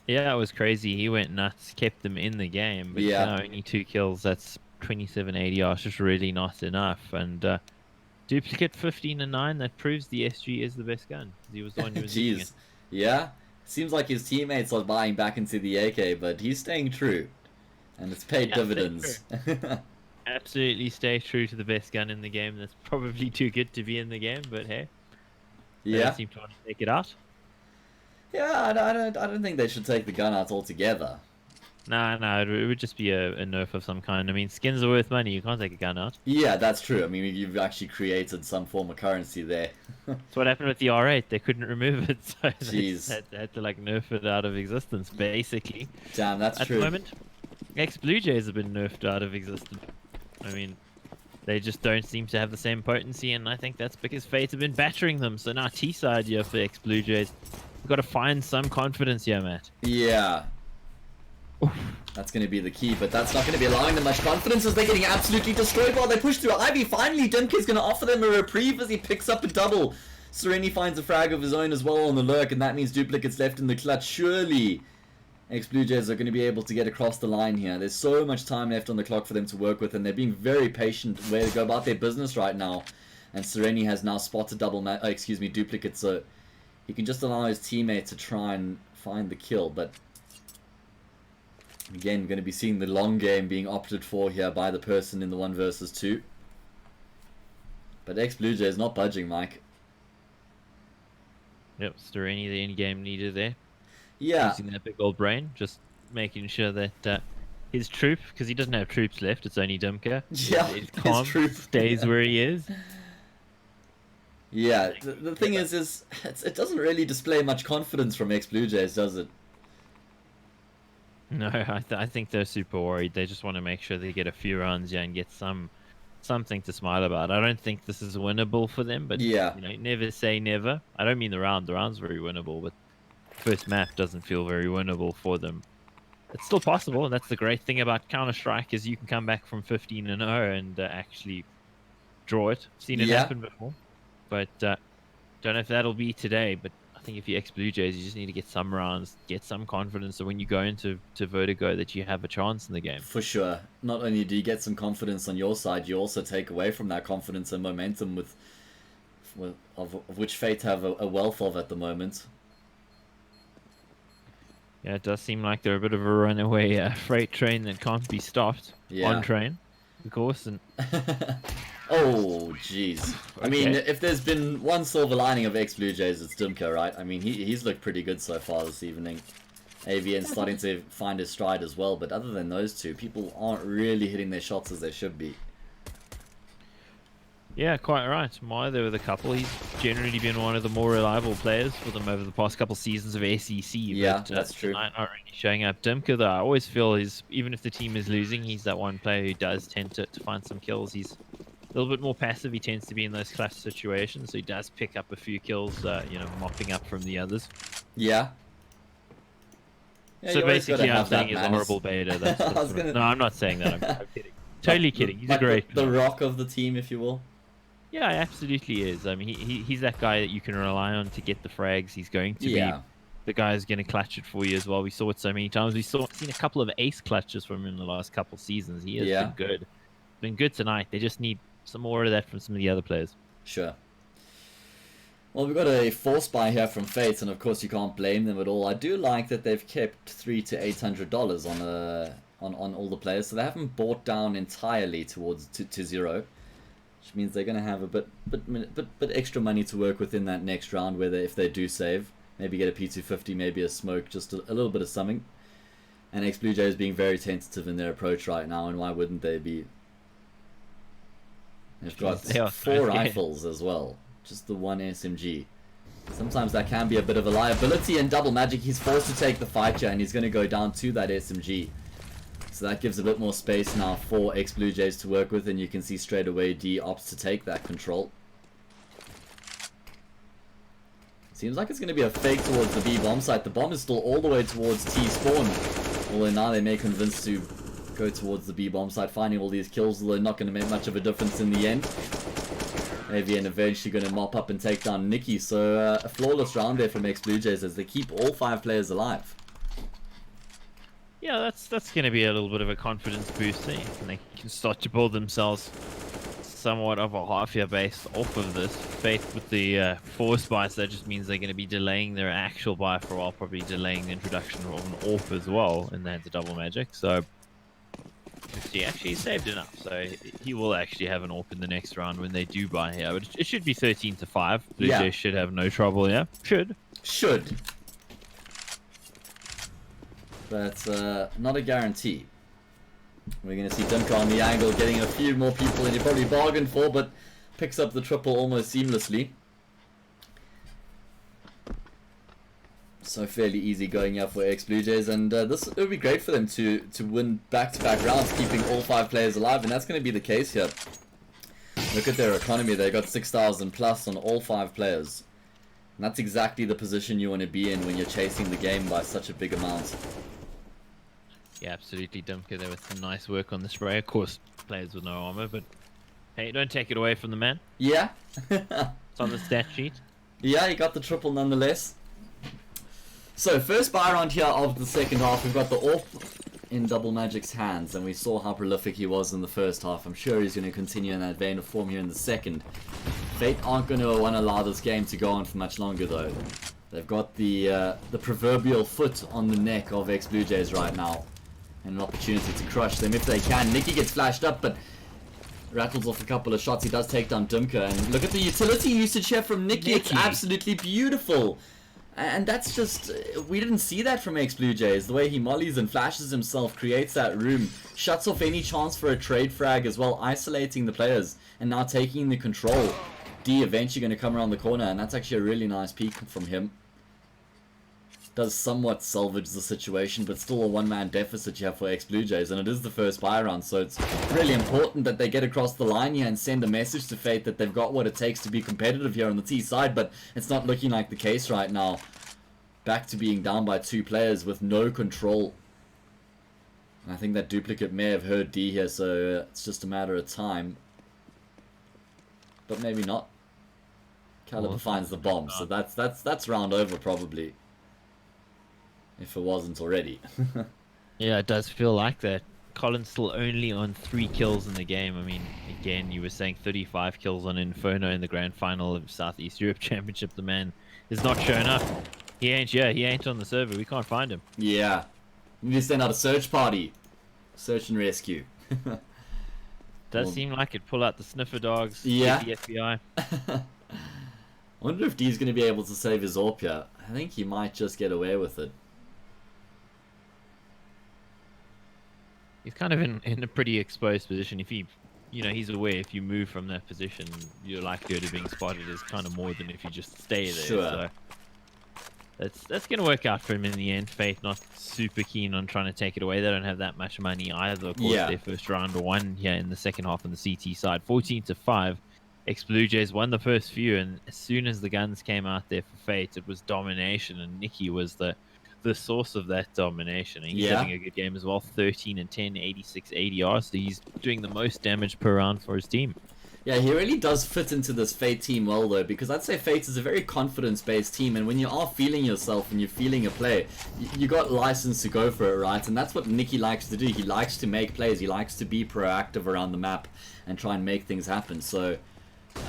Yeah, it was crazy. He went nuts, kept them in the game, but Yeah. only 2 kills. That's 27 ADR. It's just really not enough. And Duplicate 15 and 9. That proves the SG is the best gun. He was the one who was using it. Jeez, yeah. Seems like his teammates are buying back into the AK, but he's staying true, and it's paid dividends. Absolutely stay true to the best gun in the game. That's probably too good to be in the game, but hey, they Yeah, don't seem to want to take it out. yeah. I don't think they should take the gun out altogether. No, it would just be a nerf of some kind. I mean, skins are worth money. You can't take a gun out. Yeah, that's true. I mean, you've actually created some form of currency there. That's what happened with the R8. They couldn't remove it, so Jeez. they had to like nerf it out of existence, basically. Damn, that's At true. the moment, ex-BLUEJAYS have been nerfed out of existence. I mean, they just don't seem to have the same potency, and I think that's because Fate have been battering them. So now T-side here for ex-BLUEJAYS. We've got to find some confidence here, Matt. Yeah. That's going to be the key, but that's not going to be allowing them much confidence as they're getting absolutely destroyed while they push through Ivy. Finally, Dimke's going to offer them a reprieve as he picks up a double. Sereni finds a frag of his own as well on the lurk, and that means Duplicate's left in the clutch. Surely, ex-BLUEJAYS are going to be able to get across the line here. There's so much time left on the clock for them to work with, and they're being very patient where to go about their business right now. And Sereni has now spotted Duplicate, so he can just allow his teammate to try and find the kill, but again, going to be seeing the long game being opted for here by the person in the 1 versus 2. But ex-BLUEJAYS is not budging, Mike. Yep, Sereni, the in-game leader there. Yeah. Using that big old brain, just making sure that his troop, because he doesn't have troops left, it's only Dimka. Yeah, his his calm troop. stays where he is. Yeah, the thing is it doesn't really display much confidence from ex-BLUEJAYS, does it? No, I think they're super worried. They just want to make sure they get a few rounds here and get something to smile about. I don't think this is winnable for them, but Yeah. you know, never say never. I don't mean the round. The round's very winnable, but first map doesn't feel very winnable for them. It's still possible, and that's the great thing about Counter-Strike is you can come back from 15 and 0 and actually draw it. Seen it Yeah. happen before, but don't know if that'll be today. But I think if you're ex-BLUEJAYS, you just need to get some rounds, get some confidence, so when you go into Vertigo, that you have a chance in the game. For sure. Not only do you get some confidence on your side, you also take away from that confidence and momentum of which Fate have a wealth of at the moment. Yeah, it does seem like they're a bit of a runaway freight train that can't be stopped. Yeah. On train, of course. And Oh, jeez. I mean, Okay. if there's been one silver lining of ex-BLUEJAYS, it's Dimka, right? I mean, he's looked pretty good so far this evening. AVN's starting to find his stride as well, but other than those two, people aren't really hitting their shots as they should be. Yeah, quite right. Mai there with a couple. He's generally been one of the more reliable players for them over the past couple seasons of SEC. Yeah, But that's true. tonight not really showing up. Dimka, though, I always feel even if the team is losing, he's that one player who does tend to find some kills. He's a little bit more passive. He tends to be in those clutch situations, so he does pick up a few kills, mopping up from the others. Yeah. Yeah, So you always basically, gotta I'm have saying that he's a manners. horrible beta. That's I was what gonna- No, I'm not saying that. I'm kidding. Totally kidding. He's Like a great the player. rock of the team, if you will. Yeah, he absolutely is. I mean, he's that guy that you can rely on to get the frags. He's going to be the guy who's going to clutch it for you as well. We saw it so many times. We've seen a couple of ace clutches from him in the last couple seasons. He has been good. Been good tonight. They just need some more of that from some of the other players. Sure. Well, we've got a force buy here from Fates, and of course you can't blame them at all. I do like that they've kept $300 to $800 on all the players, so they haven't bought down entirely towards to zero, which means they're going to have a bit extra money to work with in that next round, where if they do save, maybe get a P250, maybe a smoke, just a little bit of something. And ex-BLUEJAYS being very tentative in their approach right now, and why wouldn't they be? They've got 4 rifles as well. Just the 1 SMG. Sometimes that can be a bit of a liability, and Double Magic, he's forced to take the fight here, and he's going to go down to that SMG. So that gives a bit more space now for ex-BLUEJAYS to work with, and you can see straight away D opts to take that control. Seems like it's going to be a fake towards the B bomb site. The bomb is still all the way towards T spawn, although now they may convince to go towards the B bomb site, finding all these kills, although not going to make much of a difference in the end. AVN eventually going to mop up and take down Nikki, so a flawless round there from ex-BLUEJAYS as they keep all 5 players alive. Yeah, that's going to be a little bit of a confidence booster, and they can start to build themselves somewhat of a half-year base off of this. Faith with the force buy, so that just means they're going to be delaying their actual buy for a while, probably delaying the introduction of an AWP as well, and that's a Double Magic, so he actually saved enough, so he will actually have an AWP in the next round when they do buy here. But it should be 13 to 5. BLUEJAYS should have no trouble here. Should. But not a guarantee. We're going to see Dimka on the angle, getting a few more people than he probably bargained for, but picks up the triple almost seamlessly. So fairly easy going up for ex-BLUEJAYS, and this would be great for them to win back-to-back rounds, keeping all 5 players alive, and that's going to be the case here. Look at their economy, they got 6,000 plus on all 5 players. And that's exactly the position you want to be in when you're chasing the game by such a big amount. Yeah, absolutely. Dimka there with some nice work on the spray. Of course, players with no armor, but hey, don't take it away from the man. Yeah. It's on the stat sheet. Yeah, he got the triple nonetheless. So, first buy round here of the second half. We've got the AWP in Double Magic's hands, and we saw how prolific he was in the first half. I'm sure he's going to continue in that vein of form here in the second. Fate aren't going to want to allow this game to go on for much longer, though. They've got the proverbial foot on the neck of ex-BLUEJAYS right now, and an opportunity to crush them if they can. Nikki gets flashed up, but rattles off a couple of shots. He does take down Dimka, and look at the utility usage here from Nikki. It's absolutely beautiful. And that's just, we didn't see that from ex-BLUEJAYS. The way he mollies and flashes himself, creates that room, shuts off any chance for a trade frag as well, isolating the players, and now taking the control. D eventually going to come around the corner, and that's actually a really nice peek from him. Does somewhat salvage the situation, but still a one-man deficit you have for ex-BLUEJAYS, and it is the first buy round, so it's really important that they get across the line here and send a message to Fate that they've got what it takes to be competitive here on the T side, but it's not looking like the case right now. Back to being down by 2 players with no control. And I think that duplicate may have heard D here, so it's just a matter of time. But maybe not. Caliber finds the bomb, so that's round over probably. If it wasn't already. Yeah, it does feel like that. Colin's still only on 3 kills in the game. I mean, again, you were saying 35 kills on Inferno in the grand final of Southeast Europe Championship. The man is not showing up. He ain't here. He ain't on the server. We can't find him. Yeah. We need to send out a search party. Search and rescue. Does seem like it. Pull out the sniffer dogs. Yeah. Get the FBI. I wonder if D's going to be able to save his AWP here. I think he might just get away with it. He's kind of in a pretty exposed position. If he you know, he's aware if you move from that position, your likelihood of being spotted is kind of more than if you just stay there. Sure. So that's going to work out for him in the end. Fate not super keen on trying to take it away. They don't have that much money either. Of course, Yeah. their first round won here in the second half on the CT side, 14-5. Ex-BLUEJAYS won the first few, and as soon as the guns came out there for Fate, it was domination, and Nicky was the source of that domination. And he's having a good game as well, 13 and 10, 86 ADR, so he's doing the most damage per round for his team. Yeah, he really does fit into this Fate team well, though, because I'd say Fate is a very confidence-based team, and when you are feeling yourself and you're feeling a play, you got license to go for it, right? And that's what Nicky likes to do. He likes to make plays. He likes to be proactive around the map and try and make things happen. So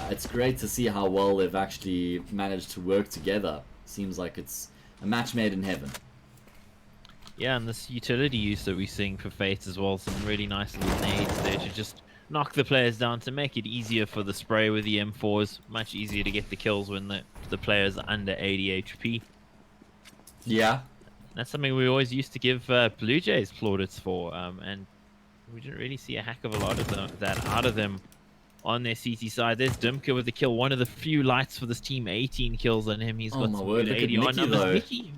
it's great to see how well they've actually managed to work together. Seems like it's a match made in heaven. Yeah, and this utility use that we're seeing for Fate as well, some really nice little nades there to just knock the players down to make it easier for the spray with the M4s. Much easier to get the kills when the players are under 80 HP. Yeah. That's something we always used to give BLUEJAYS plaudits for, and we didn't really see a heck of a lot of that out of them on their CT side. There's Dimka with the kill, one of the few lights for this team, 18 kills on him. He's got some good 80 on numbers. Nicky,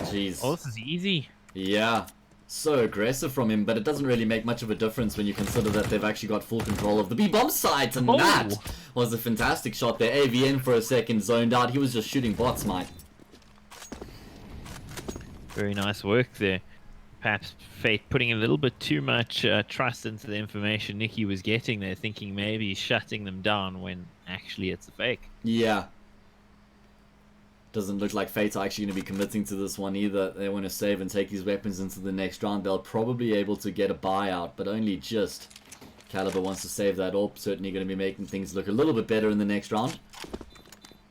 Jeez. Oh, this is easy. Yeah. So aggressive from him, but it doesn't really make much of a difference when you consider that they've actually got full control of the B-bomb site, and that was a fantastic shot there. AVN for a second zoned out. He was just shooting bots, Mike. Very nice work there. Perhaps Fate putting a little bit too much trust into the information Nicky was getting there, thinking maybe he's shutting them down when actually it's a fake. Yeah. Doesn't look like Fate are actually going to be committing to this one either. They want to save and take these weapons into the next round. They'll probably be able to get a buyout, but only just. Caliber wants to save that up. Certainly going to be making things look a little bit better in the next round.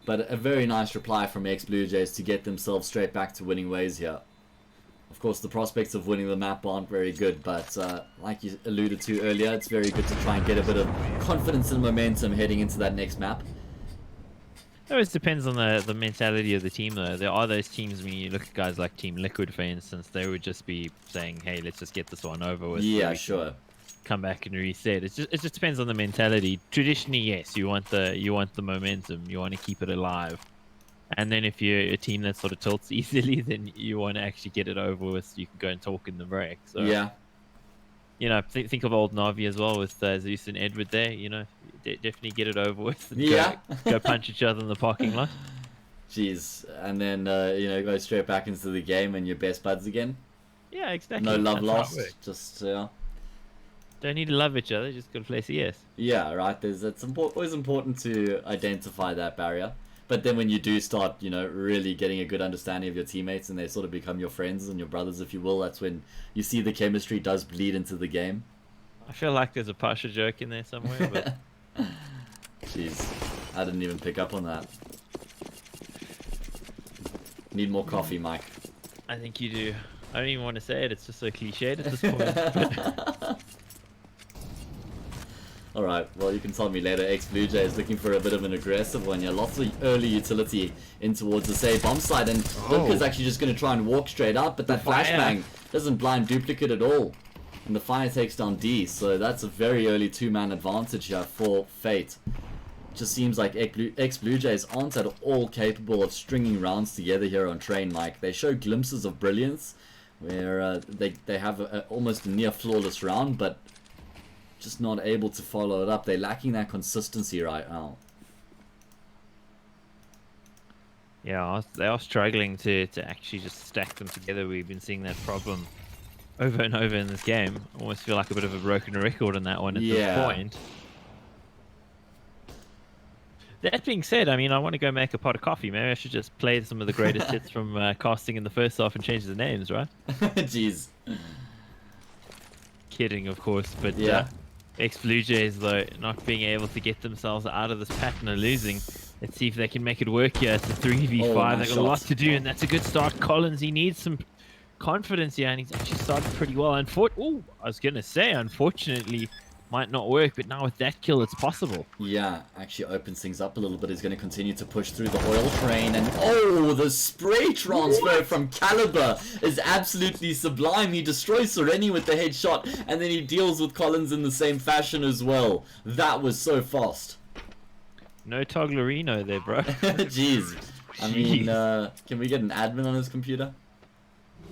But a very nice reply from ex-BLUEJAYS to get themselves straight back to winning ways here. Of course, the prospects of winning the map aren't very good, but like you alluded to earlier, it's very good to try and get a bit of confidence and momentum heading into that next map. It always depends on the mentality of the team, though. There are those teams, when you look at guys like Team Liquid, for instance, they would just be saying, hey, let's just get this one over with. Yeah, sure. Come back and reset. It just depends on the mentality. Traditionally, yes, you want the momentum. You want to keep it alive. And then if you're a team that sort of tilts easily, then you want to actually get it over with so you can go and talk in the break. So, yeah. You know, think of old Navi as well with Zeus and Edward there, you know. Definitely get it over with and go punch each other in the parking lot. Jeez. And then, you know, go straight back into the game and your best buds again. Yeah, exactly. No love lost. Just, don't need to love each other, just got to play CS. Yeah, right. It's always important to identify that barrier. But then when you do start, you know, really getting a good understanding of your teammates and they sort of become your friends and your brothers, if you will, that's when you see the chemistry does bleed into the game. I feel like there's a Pasha joke in there somewhere, but... Jeez, I didn't even pick up on that. Need more coffee, Mike. I think you do. I don't even want to say it, it's just so cliched at this point. Alright, well you can tell me later. ex-BLUEJAYS is looking for a bit of an aggressive one here. Lots of early utility in towards the say bomb side, and Luka's actually just going to try and walk straight out, but that flashbang doesn't blind duplicate at all. And the fire takes down D, so that's a very early two-man advantage here for Fate. Just seems like ex-BLUEJAYS aren't at all capable of stringing rounds together here on Train, Mike. They show glimpses of brilliance, where they have almost a near flawless round, but just not able to follow it up. They're lacking that consistency right now. Yeah, they are struggling to actually just stack them together. We've been seeing that problem over and over in this game. Almost feel like a bit of a broken record on that one at this point. That being said, I mean, I want to go make a pot of coffee. Maybe I should just play some of the greatest hits from casting in the first half and change the names, right? Jeez. Kidding, of course, but ex-BLUEJAYS, though, not being able to get themselves out of this pattern of losing. Let's see if they can make it work here. It's a 3v5. They've got a lot to do, and that's a good start. Collins, he needs some confidence here, and he's actually started pretty well. I was going to say, unfortunately, might not work, but now with that kill, it's possible. Yeah, actually opens things up a little bit. He's going to continue to push through the oil train. And oh, the spray transfer from Caliber is absolutely sublime. He destroys Sereni with the headshot, and then he deals with Collins in the same fashion as well. That was so fast. No Toglerino there, bro. Jeez. I mean, can we get an admin on his computer?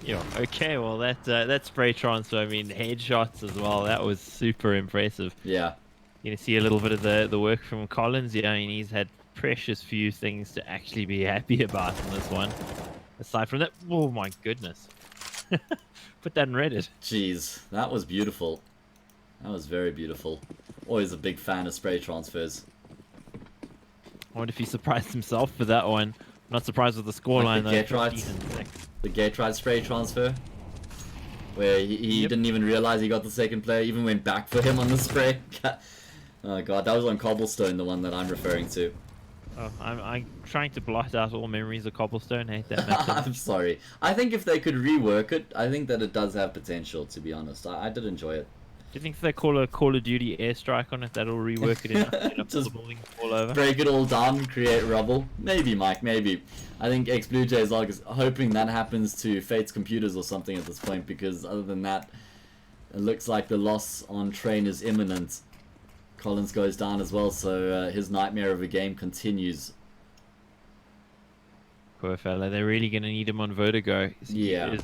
Yeah, okay, well, that spray transfer, I mean, headshots as well, that was super impressive. Yeah. You know, see a little bit of the work from Collins. Yeah, I mean, he's had precious few things to actually be happy about in this one. Aside from that, oh my goodness. Put that in Reddit. Jeez, that was beautiful. That was very beautiful. Always a big fan of spray transfers. I wonder if he surprised himself for that one. Not surprised with the scoreline, like though. The Gatorade spray transfer, where he didn't even realize he got the second player, even went back for him on the spray. Oh god, that was on Cobblestone, the one that I'm referring to. Oh, I'm trying to blot out all memories of Cobblestone. I hate that map. I'm sorry. I think if they could rework it, I think that it does have potential, to be honest. I did enjoy it. Do you think if they call a Call of Duty airstrike on it, that'll rework it enough to Just pull the building all over? Break it all down and create rubble? Maybe, Mike, maybe. I think ex-BLUEJAYS are hoping that happens to Fate's computers or something at this point, because other than that, it looks like the loss on train is imminent. Collins goes down as well, so his nightmare of a game continues. Poor fella, they're really going to need him on Vertigo. Yeah. It is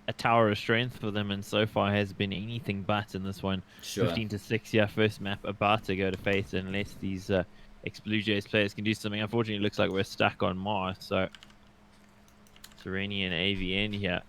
a tower of strength for them, and so far has been anything but in this one. Sure. 15-6, yeah, first map about to go to Fate, unless these ex-BLUEJAYS players can do something. Unfortunately, it looks like we're stuck on Mars, so Sereni and AVN here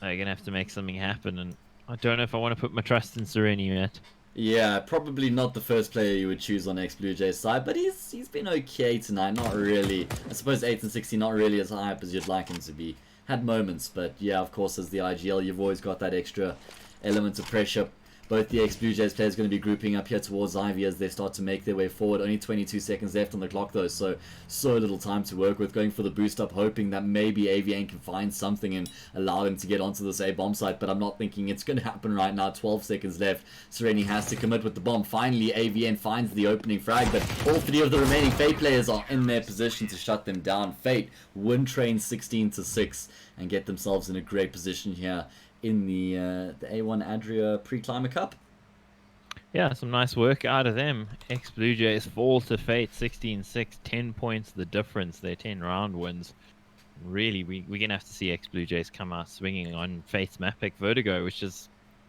are going to have to make something happen, and I don't know if I want to put my trust in Sereni yet. Yeah, probably not the first player you would choose on ex-BLUEJAYS side, but he's been okay tonight. Not really. I suppose 8 and 60, not really as high up as you'd like him to be. Had moments, but yeah, of course, as the IGL, you've always got that extra element of pressure. Both the ex-BLUEJAYS players going to be grouping up here towards Ivy as they start to make their way forward. Only 22 seconds left on the clock though, so little time to work with. Going for the boost up, hoping that maybe AVN can find something and allow them to get onto this A-bomb site, but I'm not thinking it's going to happen right now. 12 seconds left. Sereni has to commit with the bomb. Finally, AVN finds the opening frag, but all three of the remaining Fate players are in their position to shut them down. Fate win train 16-6 and get themselves in a great position here in the A1 Adria Pre-Climber Cup. Yeah, some nice work out of them. Ex-BLUEJAYS fall to Fate 16-6, 10 points the difference. Their 10 round wins. Really, we're going to have to see ex-BLUEJAYS come out swinging on Fate's map pick Vertigo, which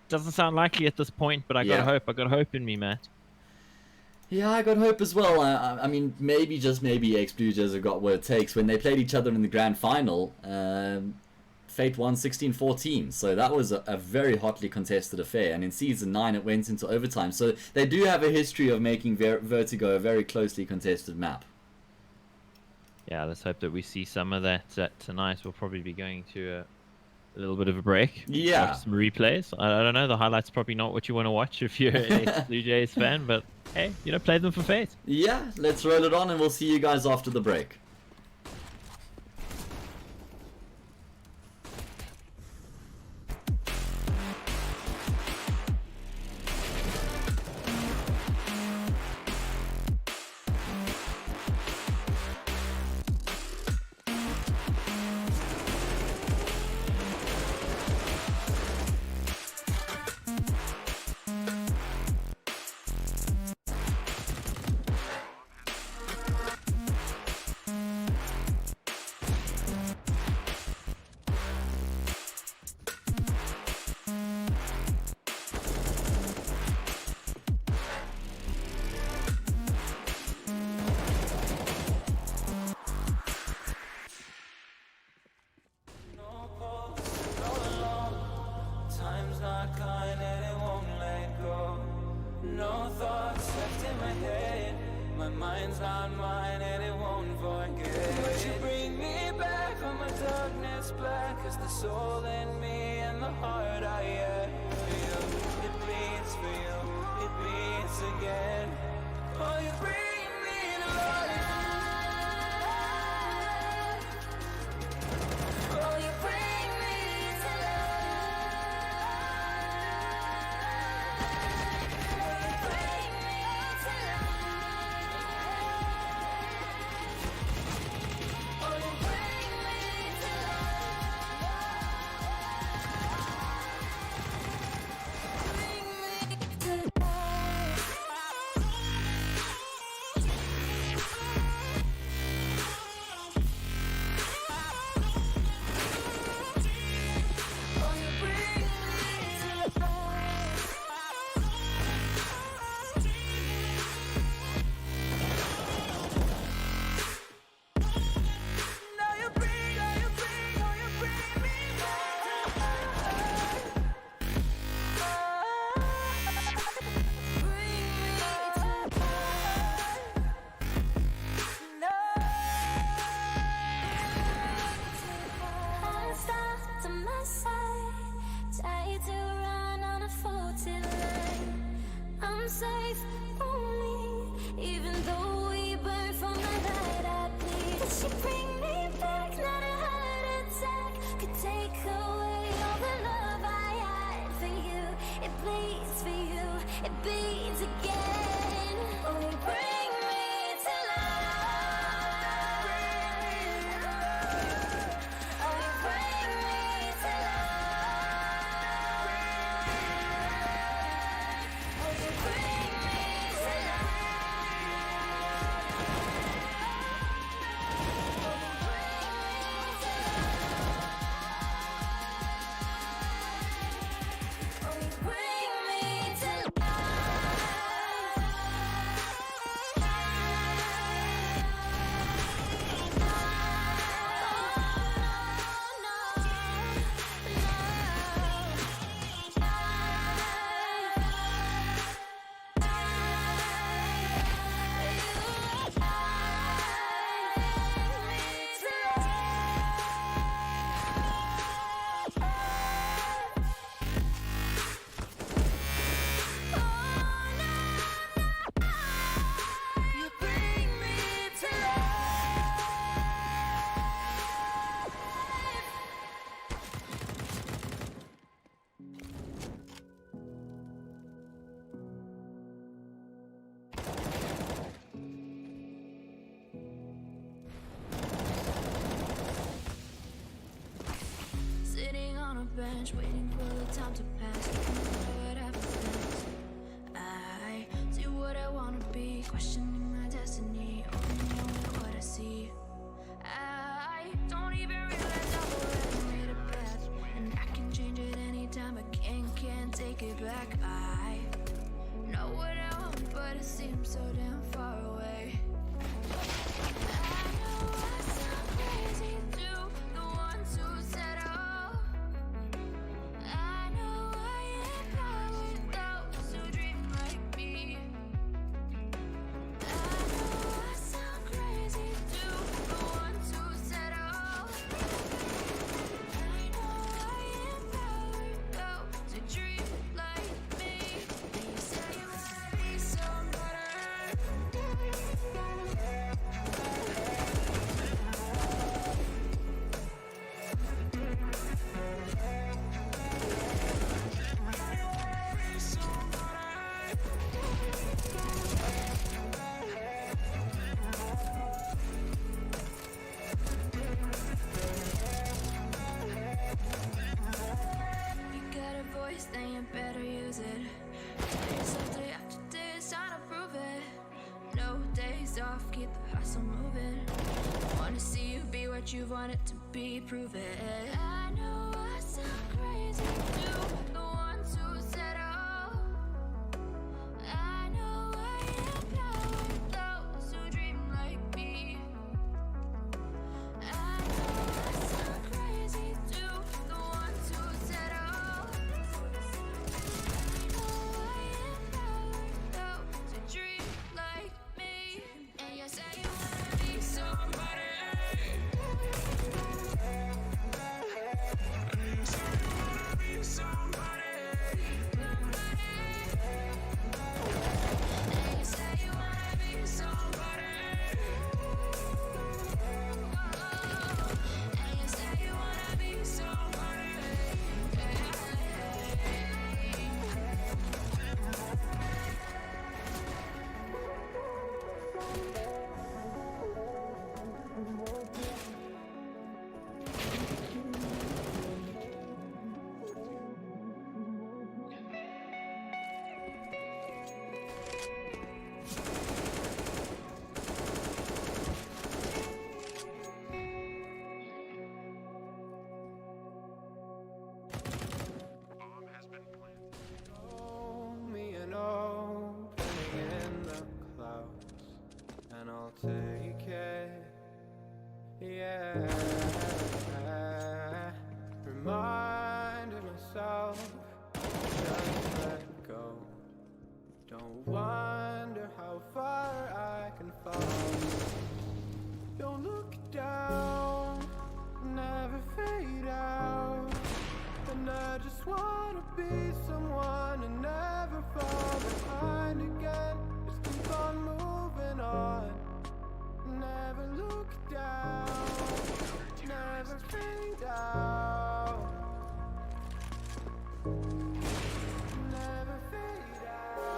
doesn't sound likely at this point, but I got hope. I got hope in me, Matt. Yeah, I got hope as well. I mean, maybe, just maybe, ex-BLUEJAYS have got what it takes. When they played each other in the grand final, Fate won 16-14, so that was a very hotly contested affair, and in Season 9 it went into overtime, so they do have a history of making Vertigo a very closely contested map. Yeah, let's hope that we see some of that tonight. We'll probably be going to a little bit of a break. Yeah. Watch some replays. I don't know, the highlights probably not what you want to watch if you're an ex-BLUEJAYS fan, but hey, play them for Fate. Yeah, let's roll it on and we'll see you guys after the break. Mind's on mine and it won't forget. But you bring me back from my darkness black as the soul in me and the heart I yet feel. It beats for you, it beats again. Oh, you bring me to life. Oh, you bring me to life. it beats again. Oh, you bring me to life. Oh, you bring me to life. Oh, you bring me to sitting on a bench, waiting for the time to pass. Looking for what happens next. I see what I wanna be, questioning my destiny, only knowing what I see. I don't even realize I've already made a path, and I can change it anytime, but can't take it back. I know what I want, but it seems so damn far away. I know I sound crazy to the ones who said oh. I know I empower those who dream like me. I know I sound crazy to the ones who said oh. I know I empower those who dream like me. You say you wanna be somebody. You got a voice, then you better use it. Tell yourself day after day, it's time to prove it. No days off, keep the hustle moving. Wanna see you be what you wanted to be, prove it. I know I sound crazy to the ones who said oh. I know I empower those who dream like me. I know I sound crazy to the ones who said oh. I know I empower those who dream like me. And you say you wanna be somebody. Me an opening in the clouds, and I'll take it. Yeah, reminding myself, just let go. Don't wonder how far I can fall. Don't look down, never fade out. And I just wanna be someone and never fall behind again. Just keep on moving on. Never look down, never fade out. Never fade out.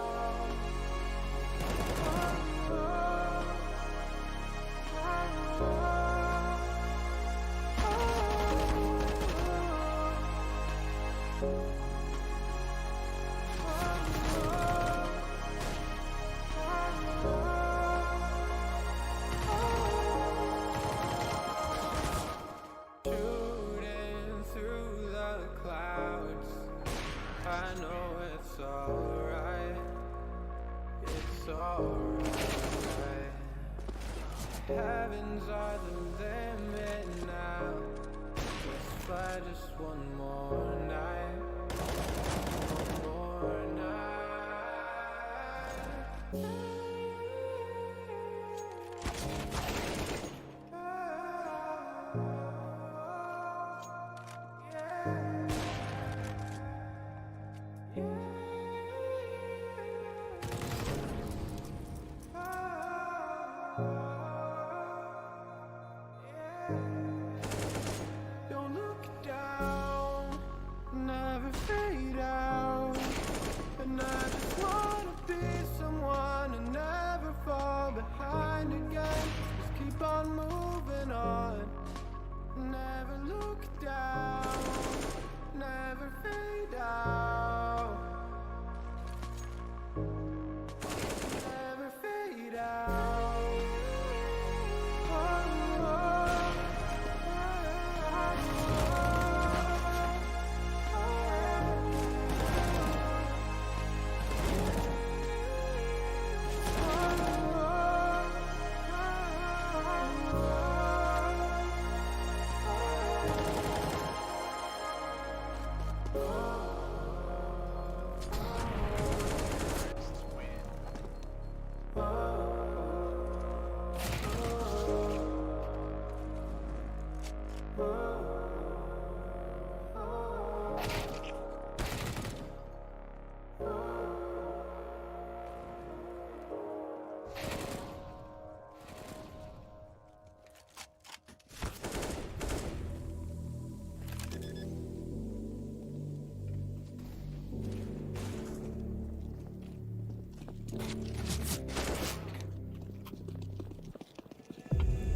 heavens are the limit now. Let's fly just one more night. One more night. Don't look down, never fade out. And I just wanna be someone and never fall behind again. Just keep on moving on. Never look down, never fade out. Never fade out.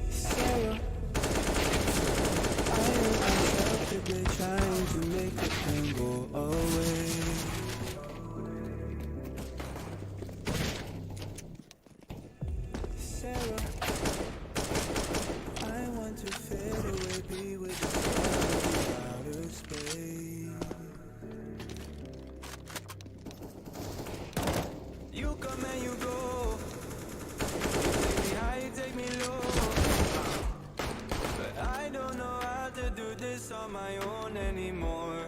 Sarah, I am uncomfortably trying to make the pain go away. Sarah, I want to fade away, be with the stars of outer space. You come and you go. You take me low, but I don't know how to do this on my own anymore.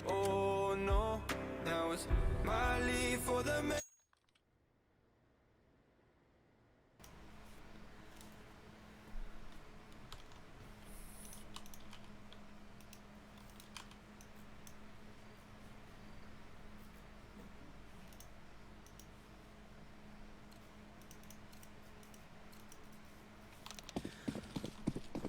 Oh no, that was my leave for the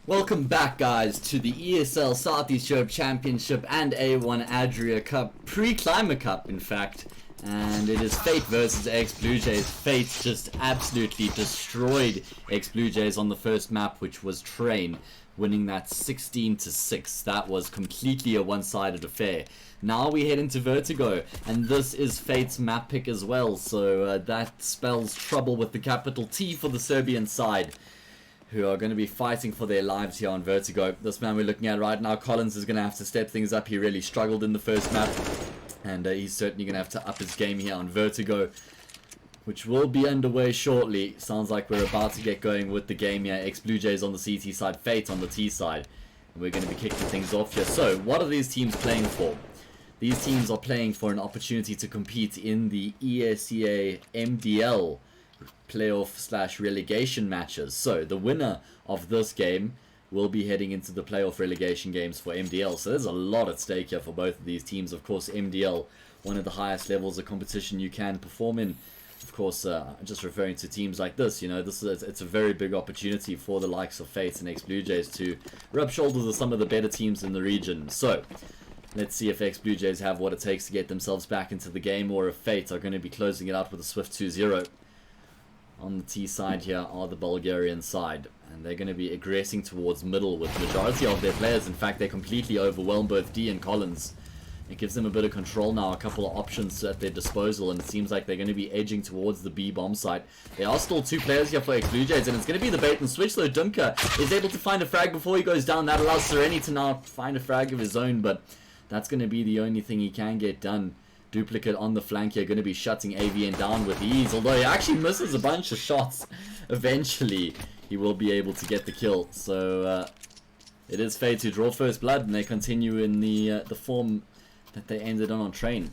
Welcome back, guys, to the ESL Southeast Europe Championship and A1 Adria Cup, pre-Climber Cup in fact, and it is Fate versus ex-BLUEJAYS. Fate just absolutely destroyed ex-BLUEJAYS on the first map, which was Train, winning that 16-6. That was completely a one-sided affair. Now we head into Vertigo, and this is Fate's map pick as well, so that spells trouble with the capital T for the Serbian side, who are going to be fighting for their lives here on Vertigo. This man we're looking at right now, Collins, is going to have to step things up. He really struggled in the first map, and he's certainly going to have to up his game here on Vertigo, which will be underway shortly. Sounds like we're about to get going with the game here. ex-BLUEJAYS on the CT side, Fate on the T side, and we're going to be kicking things off here. So, what are these teams playing for? These teams are playing for an opportunity to compete in the ESL MDL playoff / relegation matches. So the winner of this game will be heading into the playoff relegation games for MDL. So there's a lot at stake here for both of these teams. Of course, MDL, one of the highest levels of competition you can perform in. Of course, just referring to teams like this, you know, it's a very big opportunity for the likes of Fate and ex-BLUEJAYS to rub shoulders with some of the better teams in the region. So let's see if ex-BLUEJAYS have what it takes to get themselves back into the game, or if Fate are going to be closing it out with a swift 2-0. On the T side here are the Bulgarian side, and they're going to be aggressing towards middle with majority of their players. In fact, they completely overwhelm both D and Collins. It gives them a bit of control now, a couple of options at their disposal, and it seems like they're going to be edging towards the B bomb site. There are still two players here for ex-BLUEJAYS, and it's going to be the bait and switch, though. Dumka is able to find a frag before he goes down. That allows Sereni to now find a frag of his own, but that's going to be the only thing he can get done. Duplicate on the flank here, going to be shutting AVN down with ease, although he actually misses a bunch of shots eventually. he will be able to get the kill. So it is Fate who draw first blood, and they continue in the form that they ended on train.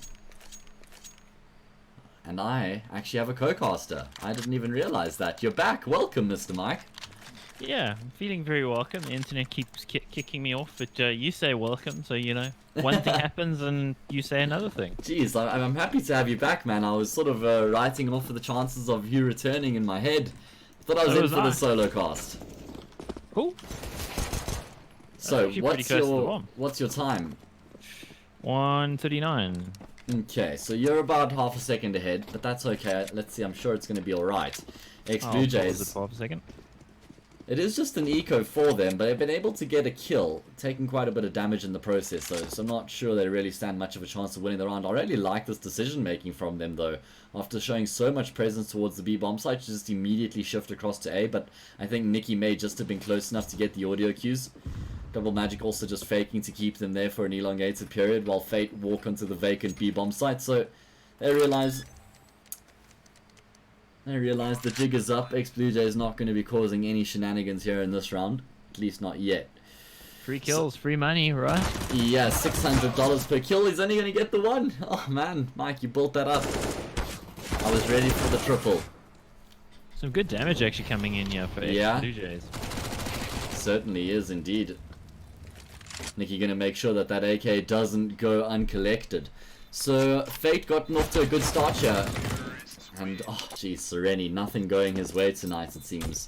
And I actually have a co-caster. I didn't even realize that. You're back. Welcome, Mr. Mike. Yeah, I'm feeling very welcome. The internet keeps kicking me off, but you say welcome, so you know, one thing happens and you say another thing. Jeez, I'm happy to have you back, man. I was sort of writing off for the chances of you returning in my head. Thought I was in for the solo cast. Cool. So, what's your time? 1:39. Okay, so you're about half a second ahead, but that's okay. Let's see, I'm sure it's going to be alright. Ex-BLUEJAYS. Half a second. It is just an eco for them, but they've been able to get a kill, taking quite a bit of damage in the process, though, so I'm not sure they really stand much of a chance of winning the round. I really like this decision making from them, though. After showing so much presence towards the B bomb site, just immediately shift across to A, but I think Nikki may just have been close enough to get the audio cues. Double Magic also just faking to keep them there for an elongated period, while Fate walk onto the vacant B bomb site, so they realize the jig is up. Ex-BLUEJAYS is not going to be causing any shenanigans here in this round. At least not yet. Free kills, free money, right? Yeah, $600 per kill. He's only going to get the one. Oh man, Mike, you built that up. I was ready for the triple. Some good damage actually coming in here for Ex-BLUEJAYS. Certainly is indeed. Nikki going to make sure that AK doesn't go uncollected. So Fate gotten off to a good start here. And, oh geez, Sereni, nothing going his way tonight, it seems.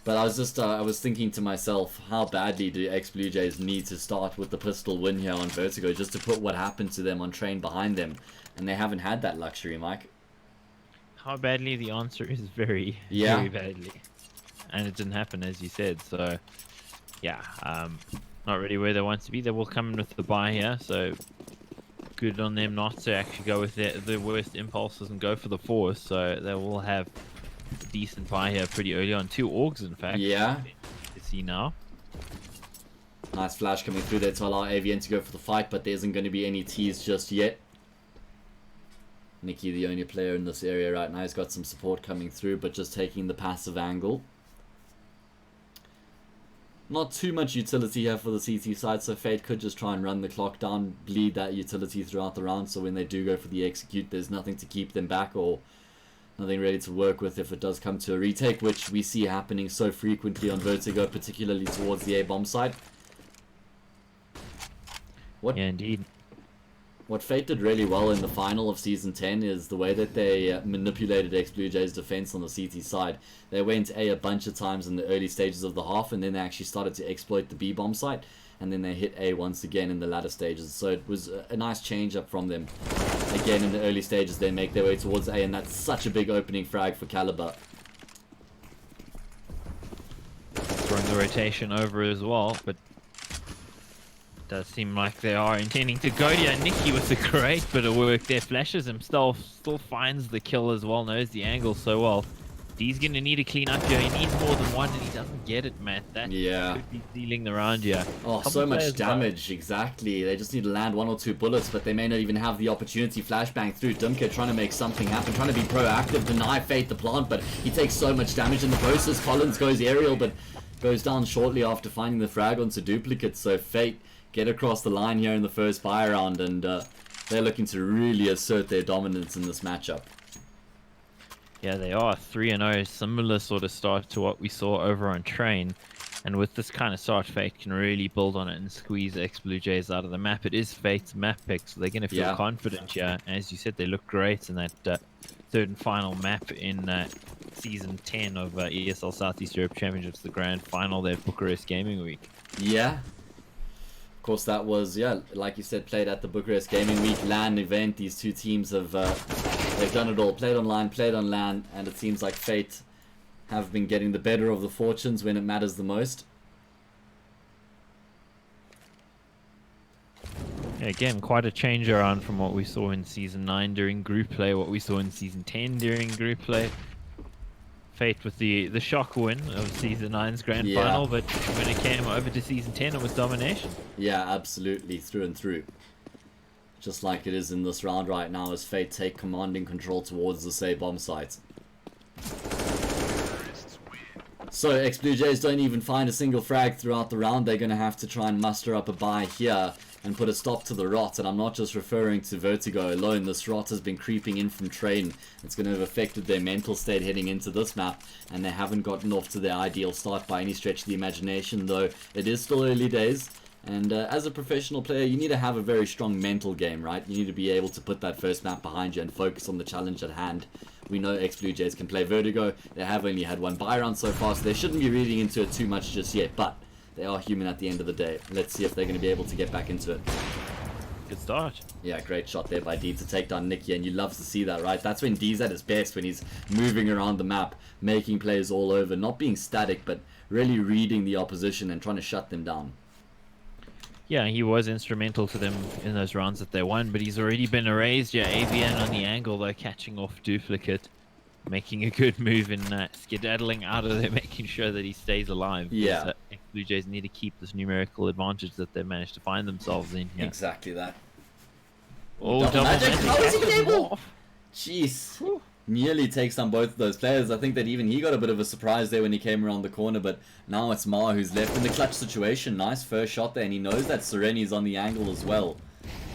But I was just, I was thinking to myself, how badly do ex-BLUEJAYS need to start with the pistol win here on Vertigo, just to put what happened to them on train behind them. And they haven't had that luxury, Mike. How badly? The answer is very, very badly. And it didn't happen, as you said, so, yeah, not really where they want to be. They will come in with the buy here, so good on them not to actually go with the worst impulses and go for the force, so they will have a decent buy here pretty early on. 2 Augs, in fact. Yeah. You see now. Nice flash coming through there to allow AVN to go for the fight, but there isn't going to be any tease just yet. Nikki, the only player in this area right now, has got some support coming through, but just taking the passive angle. Not too much utility here for the CT side, so Fate could just try and run the clock down, bleed that utility throughout the round, so when they do go for the execute, there's nothing to keep them back or nothing ready to work with if it does come to a retake, which we see happening so frequently on Vertigo, particularly towards the A-bomb side. Yeah, indeed. What Fate did really well in the final of Season 10 is the way that they manipulated ex-BLUEJAYS defense on the CT side. They went A a bunch of times in the early stages of the half, and then they actually started to exploit the B bomb site, and then they hit A once again in the latter stages. So it was a nice change up from them. Again, in the early stages, they make their way towards A, and that's such a big opening frag for Caliber. Throwing the rotation over as well, but does seem like they are intending to go. Yeah, Nikki with a great bit of work there. Flashes himself, still finds the kill as well, knows the angle so well. He's going to need a clean up here. He needs more than one, and he doesn't get it, Matt. That could be sealing the round here. Oh, so much damage, exactly. They just need to land 1 or 2 bullets, but they may not even have the opportunity. Flashbang through. Dimka trying to make something happen, trying to be proactive, deny Fate the plant, but he takes so much damage in the process. Collins goes aerial, but goes down shortly after finding the frag onto Duplicate, so Fate get across the line here in the first buy round, and they're looking to really assert their dominance in this matchup. Yeah, they are 3-0, similar sort of start to what we saw over on Train. And with this kind of start, Fate can really build on it and squeeze ex-BLUEJAYS out of the map. It is Fate's map pick, so they're going to feel confident here. As you said, they look great in that third and final map in Season 10 of ESL Southeast Europe Championships, the grand final there at Bucharest Gaming Week. Yeah. Of course, that was, like you said, played at the Bucharest Gaming Week LAN event. These two teams have they've done it all. Played online, played on LAN, and it seems like Fate have been getting the better of the fortunes when it matters the most. Yeah, again, quite a change around from what we saw in Season 9 during group play, what we saw in Season 10 during group play. Fate with the shock win of Season 9's grand final, but when it came over to Season 10, it was domination. Yeah, absolutely, through and through. Just like it is in this round right now, as Fate take commanding control towards the bomb site. So ex-BLUEJAYS don't even find a single frag throughout the round. They're going to have to try and muster up a buy here and put a stop to the rot. And I'm not just referring to Vertigo alone. This rot has been creeping in from Train. It's going to have affected their mental state heading into this map, and they haven't gotten off to their ideal start by any stretch of the imagination, though it is still early days. And as a professional player, you need to have a very strong mental game, right? You need to be able to put that first map behind you and focus on the challenge at hand. We know ex-BLUEJAYS can play Vertigo. They have only had one buy round so far, so they shouldn't be reading into it too much just yet. But they are human at the end of the day. Let's see if they're going to be able to get back into it. Good start. Yeah, great shot there by D to take down Nicky, and you love to see that, right? That's when D's at his best, when he's moving around the map, making plays all over, not being static, but really reading the opposition and trying to shut them down. Yeah, he was instrumental to them in those rounds that they won, but he's already been erased. Yeah, AVN on the angle, though, catching off Duplicate, making a good move in skedaddling out of there, making sure that he stays alive. Yeah. ex-BLUEJAYS need to keep this numerical advantage that they've managed to find themselves in here. Exactly that. Oh, Double magic. How is he catches them able? off. Jeez. Whew. Nearly takes on both of those players. I think that even he got a bit of a surprise there when he came around the corner, but now it's Ma who's left in the clutch situation. Nice first shot there, and he knows that Sereni's on the angle as well.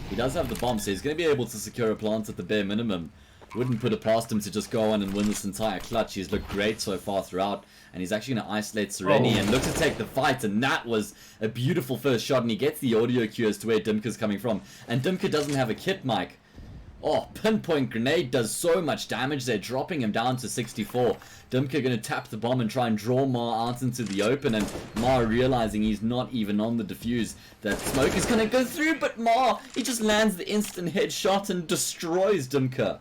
He does have the bomb, so he's going to be able to secure a plant at the bare minimum. Wouldn't put it past him to just go on and win this entire clutch. He's looked great so far throughout, and he's actually going to isolate Sereni and look to take the fight, and that was a beautiful first shot, and he gets the audio cue as to where Dimka's coming from. And Dimka doesn't have a kit, Mike. Oh, pinpoint grenade does so much damage there, dropping him down to 64. Dimka going to tap the bomb and try and draw Ma out into the open, and Ma realizing he's not even on the defuse. That smoke is going to go through, but Ma, he just lands the instant headshot and destroys Dimka.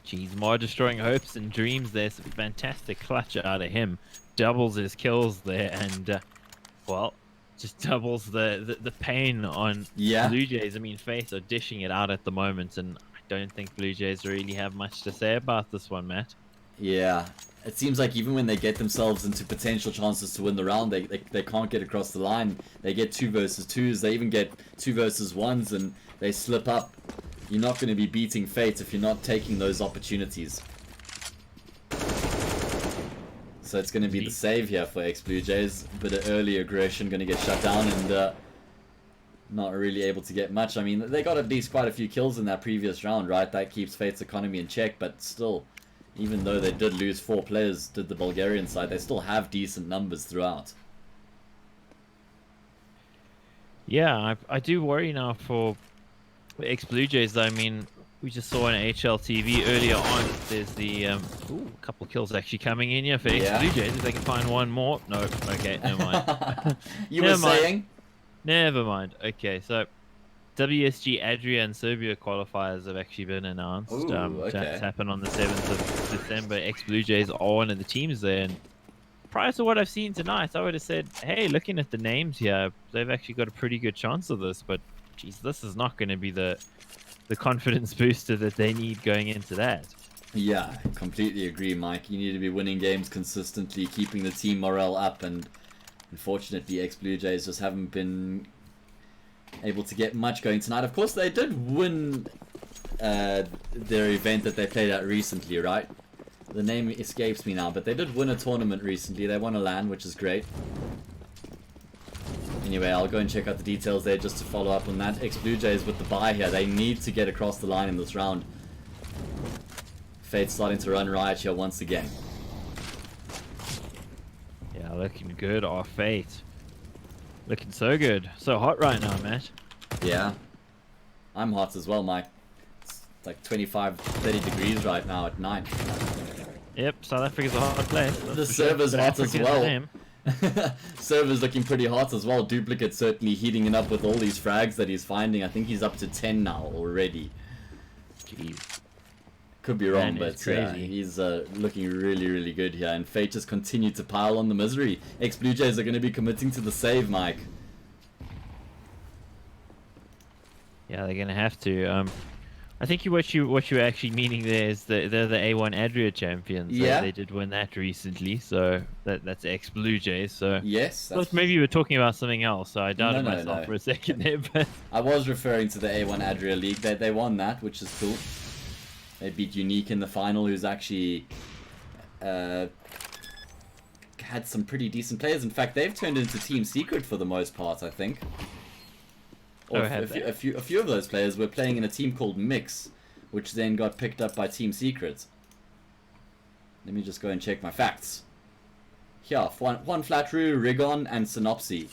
Jeez, Ma destroying hopes and dreams there. Some fantastic clutch out of him. Doubles his kills there, and, well, just doubles the pain on BLUEJAYS. I mean, FaZe are dishing it out at the moment, and I don't think BLUEJAYS really have much to say about this one, Matt. Yeah, it seems like even when they get themselves into potential chances to win the round, they can't get across the line. They get 2 versus 2s, they even get 2 versus 1s, and they slip up. You're not going to be beating Fate if you're not taking those opportunities. So it's going to be the save here for ex-BLUEJAYS. A bit of early aggression going to get shut down, and not really able to get much. I mean, they got at least quite a few kills in that previous round, right? That keeps Fate's economy in check, but still, even though they did lose 4 players, did the Bulgarian side, they still have decent numbers throughout. Yeah, I do worry now for ex-BLUEJAYS, though. I mean, we just saw on HLTV earlier on, there's the a couple of kills actually coming in here for ex-BLUEJAYS. If they can find one more. No, okay, never mind. You were saying? Never mind. Okay, so WSG Adria and Serbia qualifiers have actually been announced. That's happened on the 7th of December. Ex-BLUEJAYS are one of the teams there, and prior to what I've seen tonight, I would have said, hey, looking at the names here, they've actually got a pretty good chance of this, but geez, this is not going to be the confidence booster that they need going into that. Yeah, completely agree, Mike. You need to be winning games consistently, keeping the team morale up, and unfortunately ex-BLUEJAYS just haven't been able to get much going tonight. Of course, they did win their event that they played at recently, right? The name escapes me now, but they did win a tournament recently. They won a LAN, which is great. Anyway, I'll go and check out the details there just to follow up on that. Ex-BLUEJAYS with the buy here. They need to get across the line in this round. Fate's starting to run riot here once again. Yeah, looking good off Fate. Looking so good. So hot right now, Matt. Yeah. I'm hot as well, Mike. It's like 25, 30 degrees right now at night. Yep, South Africa's a hot place. The server's hot as well. Server's looking pretty hot as well. Duplicate certainly heating it up with all these frags that he's finding. I think he's up to 10 now already. Jeez. Could be wrong, but he's looking really, really good here. And Fate just continued to pile on the misery. Ex-BLUEJAYS are going to be committing to the save, Mike. Yeah, they're going to have to. I think what you were actually meaning there is that they're the A1 Adria champions. Yeah. They did win that recently, so that's ex-BLUEJAYS. So yes. Well, maybe you were talking about something else, so I doubted myself for a second there. But I was referring to the A1 Adria League. They won that, which is cool. They beat Unique in the final, who's actually had some pretty decent players. In fact, they've turned into Team Secret for the most part, I think. Or a few of those players were playing in a team called Mix, which then got picked up by Team Secret. Let me just go and check my facts. Here, Juan Flatru, Rigon, and Synopsy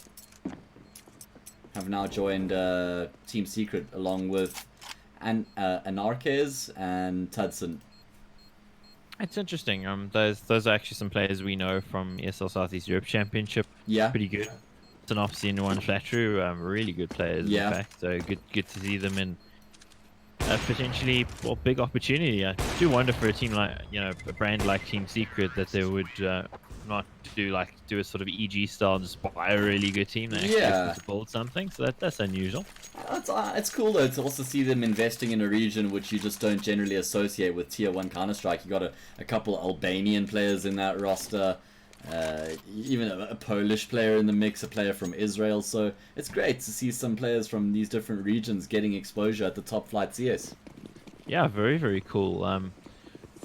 have now joined Team Secret along with Anarches and Tudson. It's interesting. Those are actually some players we know from ESL Southeast Europe Championship. Yeah. Pretty good. Synopsy and Juan Flatru, really good players. Yeah. In fact, so good to see them in potentially big opportunity. I do wonder for a team like a brand like Team Secret that they would not do a sort of EG style and just buy a really good team that actually to build something. So that's unusual. It's cool though to also see them investing in a region which you just don't generally associate with Tier 1 Counter-Strike. You got a couple of Albanian players in that roster, even a Polish player in the mix, a player from Israel. So it's great to see some players from these different regions getting exposure at the top flight CS. Yeah, very, very cool.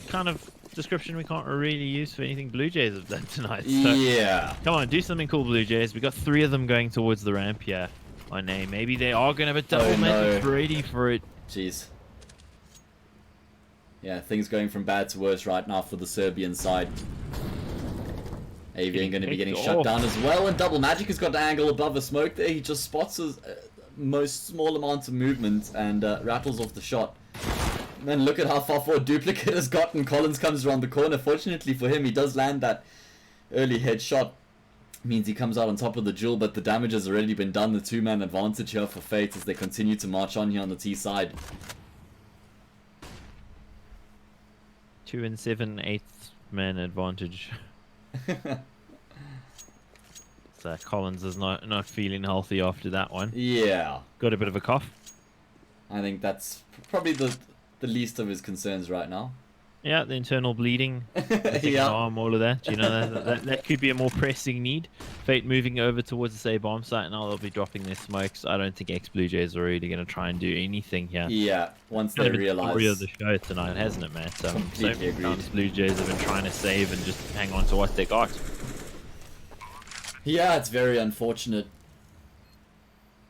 Kind of description we can't really use for anything Blue Jays have done tonight. So yeah. Come on, do something cool, Blue Jays. We got 3 of them going towards the ramp here. On name. Maybe they are going to have a double magic ready for it. Jeez. Yeah, things going from bad to worse right now for the Serbian side. Avian going to be getting shut down as well, and Double Magic has got an angle above the smoke there. He just spots his most small amount of movement and rattles off the shot. And then look at how far forward Duplicate has gotten. Collins comes around the corner. Fortunately for him, he does land that early headshot. Means he comes out on top of the duel, but the damage has already been done. The 2-man advantage here for Fate as they continue to march on here on the T side. 2 and 7, 8th man advantage. So Collins is not feeling healthy after that one. Yeah. Got a bit of a cough. I think that's probably the least of his concerns right now. Yeah, the internal bleeding, the arm, all of that. You know, that could be a more pressing need. Fate moving over towards the say bomb site now. They'll be dropping their smokes. I don't think ex-BLUEJAYS are really going to try and do anything here. Yeah, once they realize. Story of the show tonight, hasn't it, Matt? So many agreed. times BLUEJAYS have been trying to save and just hang on to what they got. Yeah, it's very unfortunate.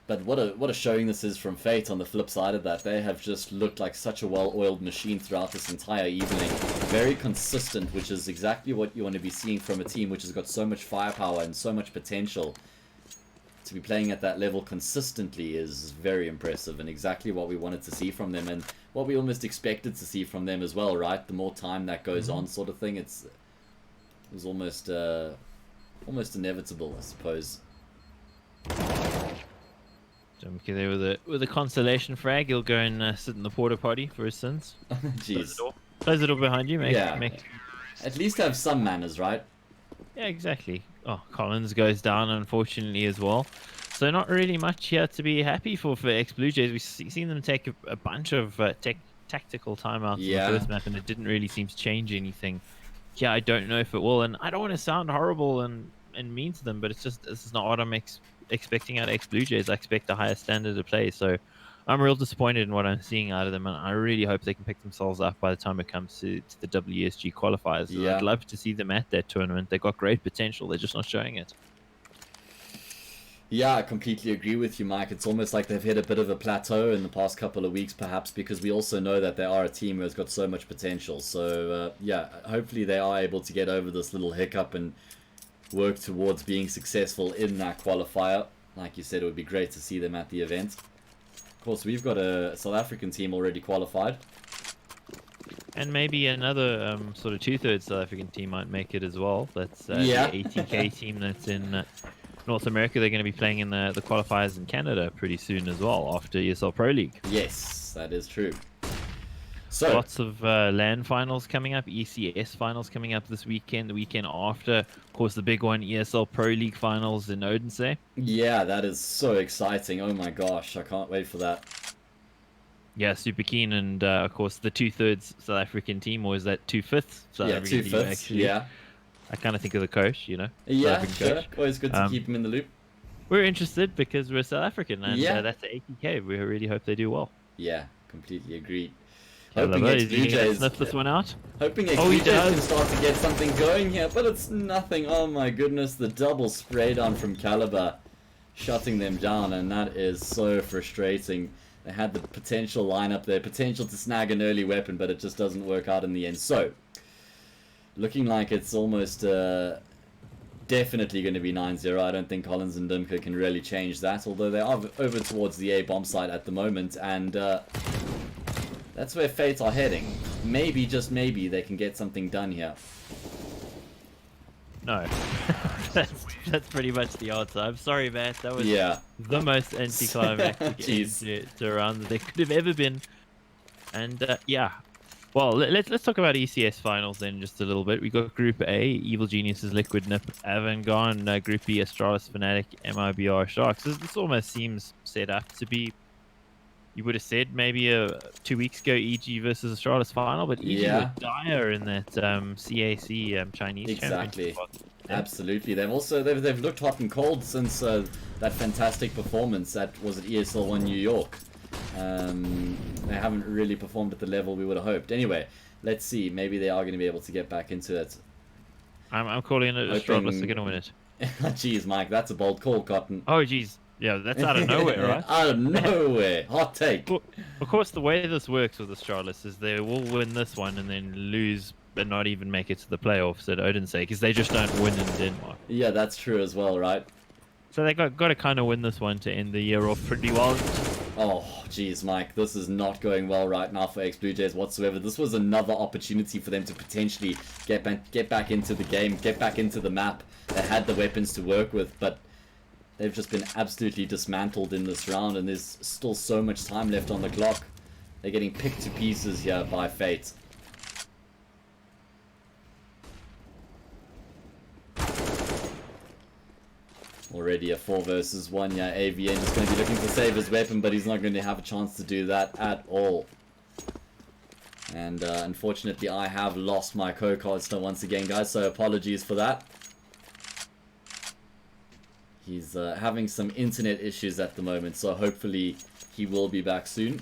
But what a showing this is from Fate. On the flip side of that, they have just looked like such a well-oiled machine throughout this entire evening. Very consistent, which is exactly what you want to be seeing from a team which has got so much firepower and so much potential. To be playing at that level consistently is very impressive and exactly what we wanted to see from them and what we almost expected to see from them as well, right? The more time that goes on sort of thing, it was almost inevitable, I suppose. Okay, there with a consolation frag, he'll go and sit in the porta potty for his sins. Jeez. Close the door behind you. At least have some manners, right? Yeah, exactly. Oh, Collins goes down, unfortunately, as well. So not really much here to be happy for ex-BLUEJAYS. We've seen them take a bunch of tactical timeouts in the first map, and it didn't really seem to change anything. Yeah, I don't know if it will, and I don't want to sound horrible and mean to them, but it's just this is not what I'm expecting out of ex-BLUEJAYS. I expect a higher standard of play, so I'm real disappointed in what I'm seeing out of them, and I really hope they can pick themselves up by the time it comes to the WSG qualifiers. Yeah. I'd love to see them at that tournament. They've got great potential, they're just not showing it. Yeah, I completely agree with you, Mike. It's almost like they've hit a bit of a plateau in the past couple of weeks, perhaps, because we also know that they are a team who has got so much potential. So, yeah, hopefully they are able to get over this little hiccup and work towards being successful in that qualifier. Like you said, it would be great to see them at the event. Of course, we've got a South African team already qualified. And maybe another sort of two-thirds South African team might make it as well. That's the 80k team that's in North America. They're going to be playing in the qualifiers in Canada pretty soon as well, after ESL Pro League. Yes, that is true. So lots of LAN finals coming up, ECS finals coming up this weekend, the weekend after. Of course, the big one, ESL Pro League finals in Odense. Yeah, that is so exciting. Oh my gosh, I can't wait for that. Yeah, super keen. And of course, the two-thirds South African team, or is that two-fifths South African team, actually? Yeah. I kind of think of the coach, you know? Yeah, sure. Coach. Always good to keep him in the loop. We're interested because we're South African, and that's the 80k. We really hope they do well. Yeah, completely agreed. Hoping Caliber, is he gonna ex-BLUEJAYS sniff this one out? Hoping Oh, he ex-BLUEJAYS does. can start to get something going here, but it's nothing. Oh my goodness, the double spray down from Caliber, shutting them down, and that is so frustrating. They had the potential lineup there, potential to snag an early weapon, but it just doesn't work out in the end. So, looking like it's almost definitely going to be 9-0. I don't think Collins and Dimka can really change that, although they are over towards the A bomb site at the moment, and that's where Fate are heading. Maybe, just maybe, they can get something done here. No. that's pretty much the answer. I'm sorry, Matt. That was the most anticlimactic end to a round that there could have ever been. And yeah. Well, let's talk about ECS finals then just a little bit. We got Group A, Evil Geniuses, Liquid Nip, Avangard, Group B, Astralis, Fnatic, MIBR, Sharks. This almost seems set up to be, you would have said maybe 2 weeks ago, EG versus Astralis final, but EG were dire in that CAC Chinese championship. Absolutely. They've looked hot and cold since that fantastic performance at, was it ESL 1 New York. They haven't really performed at the level we would have hoped. Anyway, let's see. Maybe they are going to be able to get back into it. I'm calling it Astralis are going to win it. Jeez, Mike, that's a bold call, Cotton. Oh, jeez. Yeah, that's out of nowhere, right? Out of nowhere. Hot take. Well, of course, the way this works with Astralis is they will win this one and then lose but not even make it to the playoffs at Odin's sake, because they just don't win in Denmark. Yeah, that's true as well, right? So they got to kind of win this one to end the year off pretty well. Oh, jeez, Mike, this is not going well right now for ex-BLUEJAYS whatsoever. This was another opportunity for them to potentially get back into the game, get back into the map. They had the weapons to work with, but they've just been absolutely dismantled in this round, and there's still so much time left on the clock. They're getting picked to pieces here by Fate. Already a 4 versus 1, yeah, AVN just going to be looking to save his weapon, but he's not going to have a chance to do that at all. And unfortunately I have lost my co-card still once again, guys, so apologies for that. He's having some internet issues at the moment, so hopefully he will be back soon.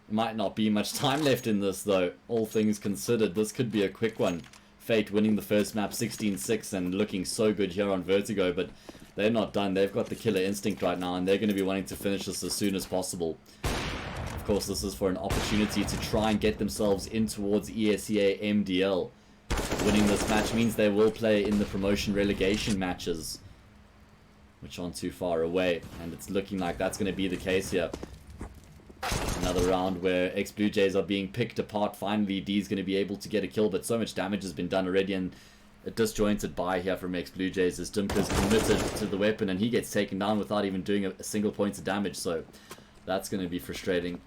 Might not be much time left in this though, all things considered. This could be a quick one. Fate winning the first map 16-6 and looking so good here on Vertigo, but they're not done. They've got the killer instinct right now, and they're going to be wanting to finish this as soon as possible. Of course, this is for an opportunity to try and get themselves in towards ESEA MDL. Winning this match means they will play in the promotion relegation matches, which aren't too far away, and it's looking like that's going to be the case here. Another round where ex-BLUEJAYS are being picked apart. Finally, D's going to be able to get a kill, but so much damage has been done already, and a disjointed buy here from ex-BLUEJAYS as Dimka's committed to the weapon, and he gets taken down without even doing a single point of damage, so that's going to be frustrating.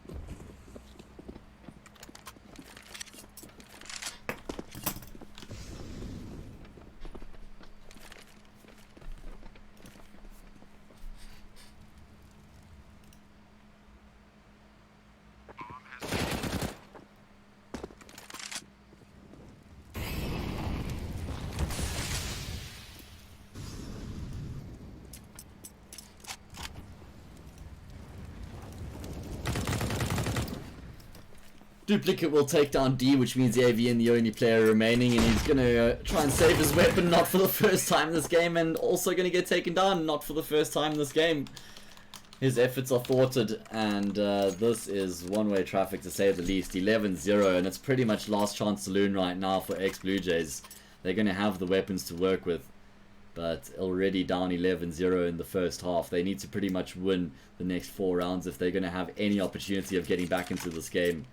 Duplicate will take down D, which means AVN the only player remaining, and he's going to try and save his weapon, not for the first time in this game, and also going to get taken down, not for the first time in this game. His efforts are thwarted, and this is one-way traffic to say the least. 11-0, and it's pretty much last chance saloon right now for ex-BLUEJAYS. They're going to have the weapons to work with, but already down 11-0 in the first half. They need to pretty much win the next 4 rounds if they're going to have any opportunity of getting back into this game.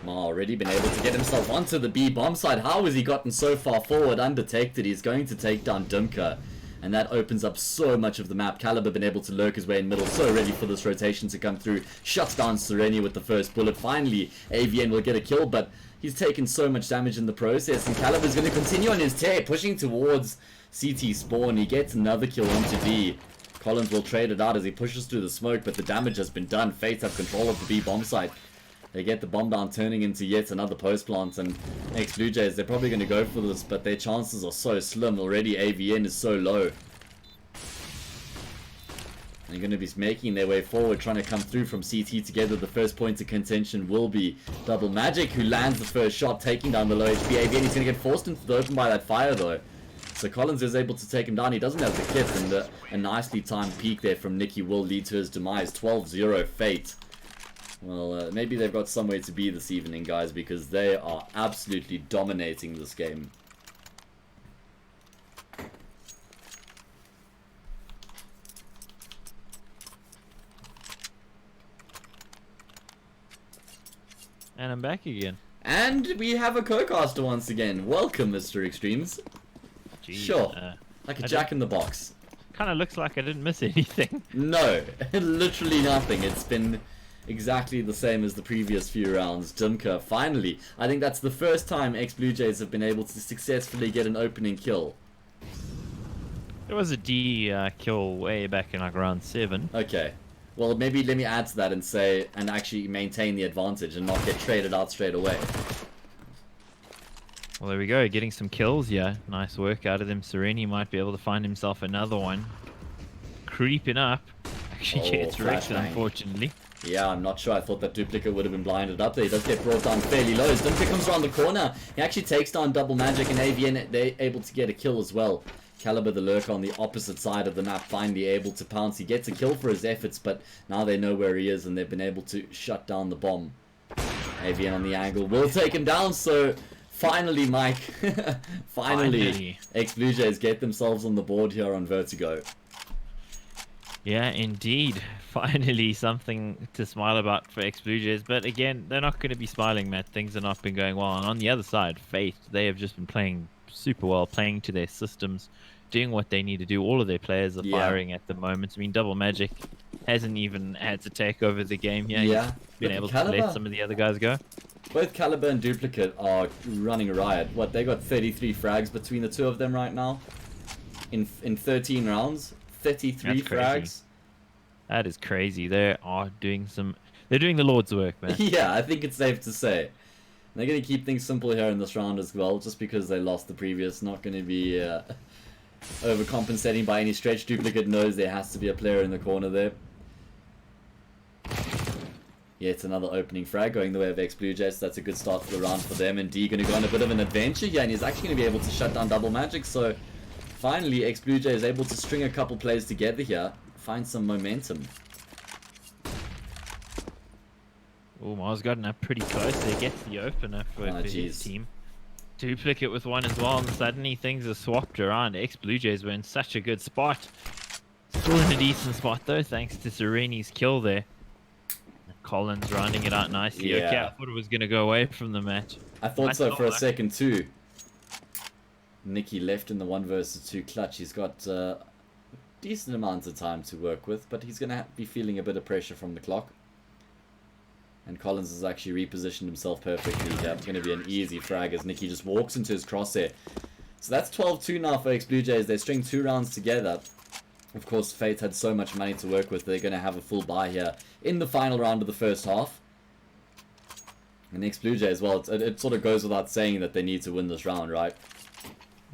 Already been able to get himself onto the B bomb side. How has he gotten so far forward undetected? He's going to take down Dimka, and that opens up so much of the map. Caliber been able to lurk his way in middle, so ready for this rotation to come through. Shuts down Sereni with the first bullet. Finally, AVN will get a kill, but He's taken so much damage in the process, and Caliber's going to continue on his tear, pushing towards CT spawn. He gets another kill onto B. Collins will trade it out as he pushes through the smoke, but the damage has been done. Fates have control of the B bomb site. They get the bomb down, turning into yet another post plant, and ex-BLUEJAYS, they're probably going to go for this, but their chances are so slim. Already AVN is so low. They're going to be making their way forward, trying to come through from CT together. The first point of contention will be Double Magic, who lands the first shot, taking down the low HP AVN. He's going to get forced into the open by that fire, though. So Collins is able to take him down. He doesn't have the kit, and a nicely timed peek there from Nicky will lead to his demise. 12-0 Fate. Well, maybe they've got somewhere to be this evening, guys, because they are absolutely dominating this game. And I'm back again. And we have a co-caster once again. Welcome, Mr. Extremes. Jeez, Sure. Like a jack in the box. Kind of looks like I didn't miss anything. No, literally nothing. It's been exactly the same as the previous few rounds. Dimka, finally. I think that's the first time ex-BLUEJAYS have been able to successfully get an opening kill. There was a D kill way back in like round 7. Okay. Well, maybe let me add to that and say, and actually maintain the advantage and not get traded out straight away. Well, there we go. Getting some kills, yeah. Nice work out of them. Sereni might be able to find himself another one. Creeping up. Actually gets wrecked, unfortunately. Yeah, I'm not sure. I thought that Duplicate would have been blinded up there. He does get brought down fairly low. As Dimka comes around the corner, he actually takes down Double Magic, and AVN, they're able to get a kill as well. Caliber, the lurker on the opposite side of the map, finally able to pounce. He gets a kill for his efforts, but now they know where he is, and they've been able to shut down the bomb. AVN on the angle will take him down, so finally, Mike, finally, ex-BLUEJAYS get themselves on the board here on Vertigo. Yeah, indeed. Finally, something to smile about for ex-BLUEJAYS. But again, they're not going to be smiling, Matt. Things have not been going well. And on the other side, Fate, they have just been playing super well, playing to their systems, doing what they need to do. All of their players are firing at the moment. I mean, Double Magic hasn't even had to take over the game yet. Yeah. He's been able to let some of the other guys go. Both Caliber and Duplicate are running riot. What, they got 33 frags between the two of them right now? In 13 rounds? 33 frags? That is crazy. They are doing they're doing the Lord's work, man. Yeah, I think it's safe to say. They're going to keep things simple here in this round as well, just because they lost the previous. Not going to be overcompensating by any stretch. Duplicate knows there has to be a player in the corner there. Yeah, it's another opening frag going the way of ex-BLUEJAYS. So that's a good start for the round for them. And D going to go on a bit of an adventure here, and he's actually going to be able to shut down Double Magic. So finally, ex-BLUEJAYS is able to string a couple plays together here, find some momentum. Oh, Mars gotten up pretty close. They get the opener for his team. Duplicate with one as well, and suddenly things are swapped around. Ex-BLUEJAYS were in such a good spot. Still in a decent spot though, thanks to Sereni's kill there. Collins rounding it out nicely. Yeah. Okay, I thought it was going to go away from the match. I thought so for a second too. Nicky left in the 1 versus 2 clutch. He's got a decent amount of time to work with, but he's going to be feeling a bit of pressure from the clock. And Collins has actually repositioned himself perfectly here. It's going to be an easy frag as Nicky just walks into his crosshair. So that's 12-2 now for ex-BLUEJAYS. They string 2 rounds together. Of course, Fate had so much money to work with. They're going to have a full buy here in the final round of the first half. And ex-BLUEJAYS, well, it sort of goes without saying that they need to win this round, right?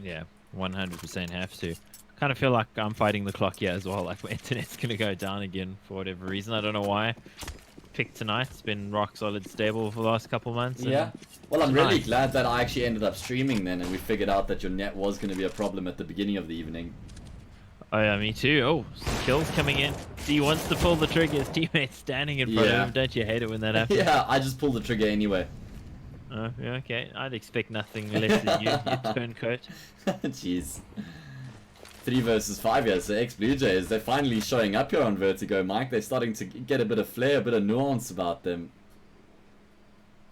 Yeah, 100% have to. Kind of feel like I'm fighting the clock here as well. Like my internet's going to go down again for whatever reason. I don't know why. Pick tonight. It's been rock solid stable for the last couple months. Yeah. Well, I'm really glad that I actually ended up streaming then, and we figured out that your net was going to be a problem at the beginning of the evening. Oh yeah, me too. Oh, some kills coming in. D wants to pull the trigger. His teammate's standing in front of him. Don't you hate it when that happens? Yeah, I just pulled the trigger anyway. Oh, yeah, okay. I'd expect nothing less than you turncoat. Jeez. 3 versus 5 here, so ex-BLUEJAYS, they're finally showing up here on Vertigo, Mike. They're starting to get a bit of flair, a bit of nuance about them.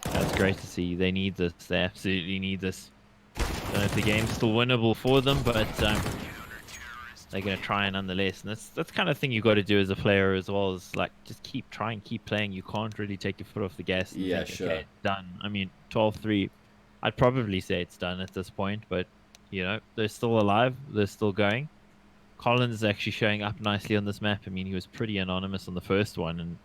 That's great to see. They need this. They absolutely need this. Don't know if the game's still winnable for them, but they're going to try nonetheless. And that's kind of thing you got to do as a player as well, is like just keep playing. You can't really take your foot off the gas and Yeah, think, sure. okay, it's done. I mean, 12-3, I'd probably say it's done at this point, but you know, they're still alive, they're still going. Collins is actually showing up nicely on this map. I mean, he was pretty anonymous on the first one, and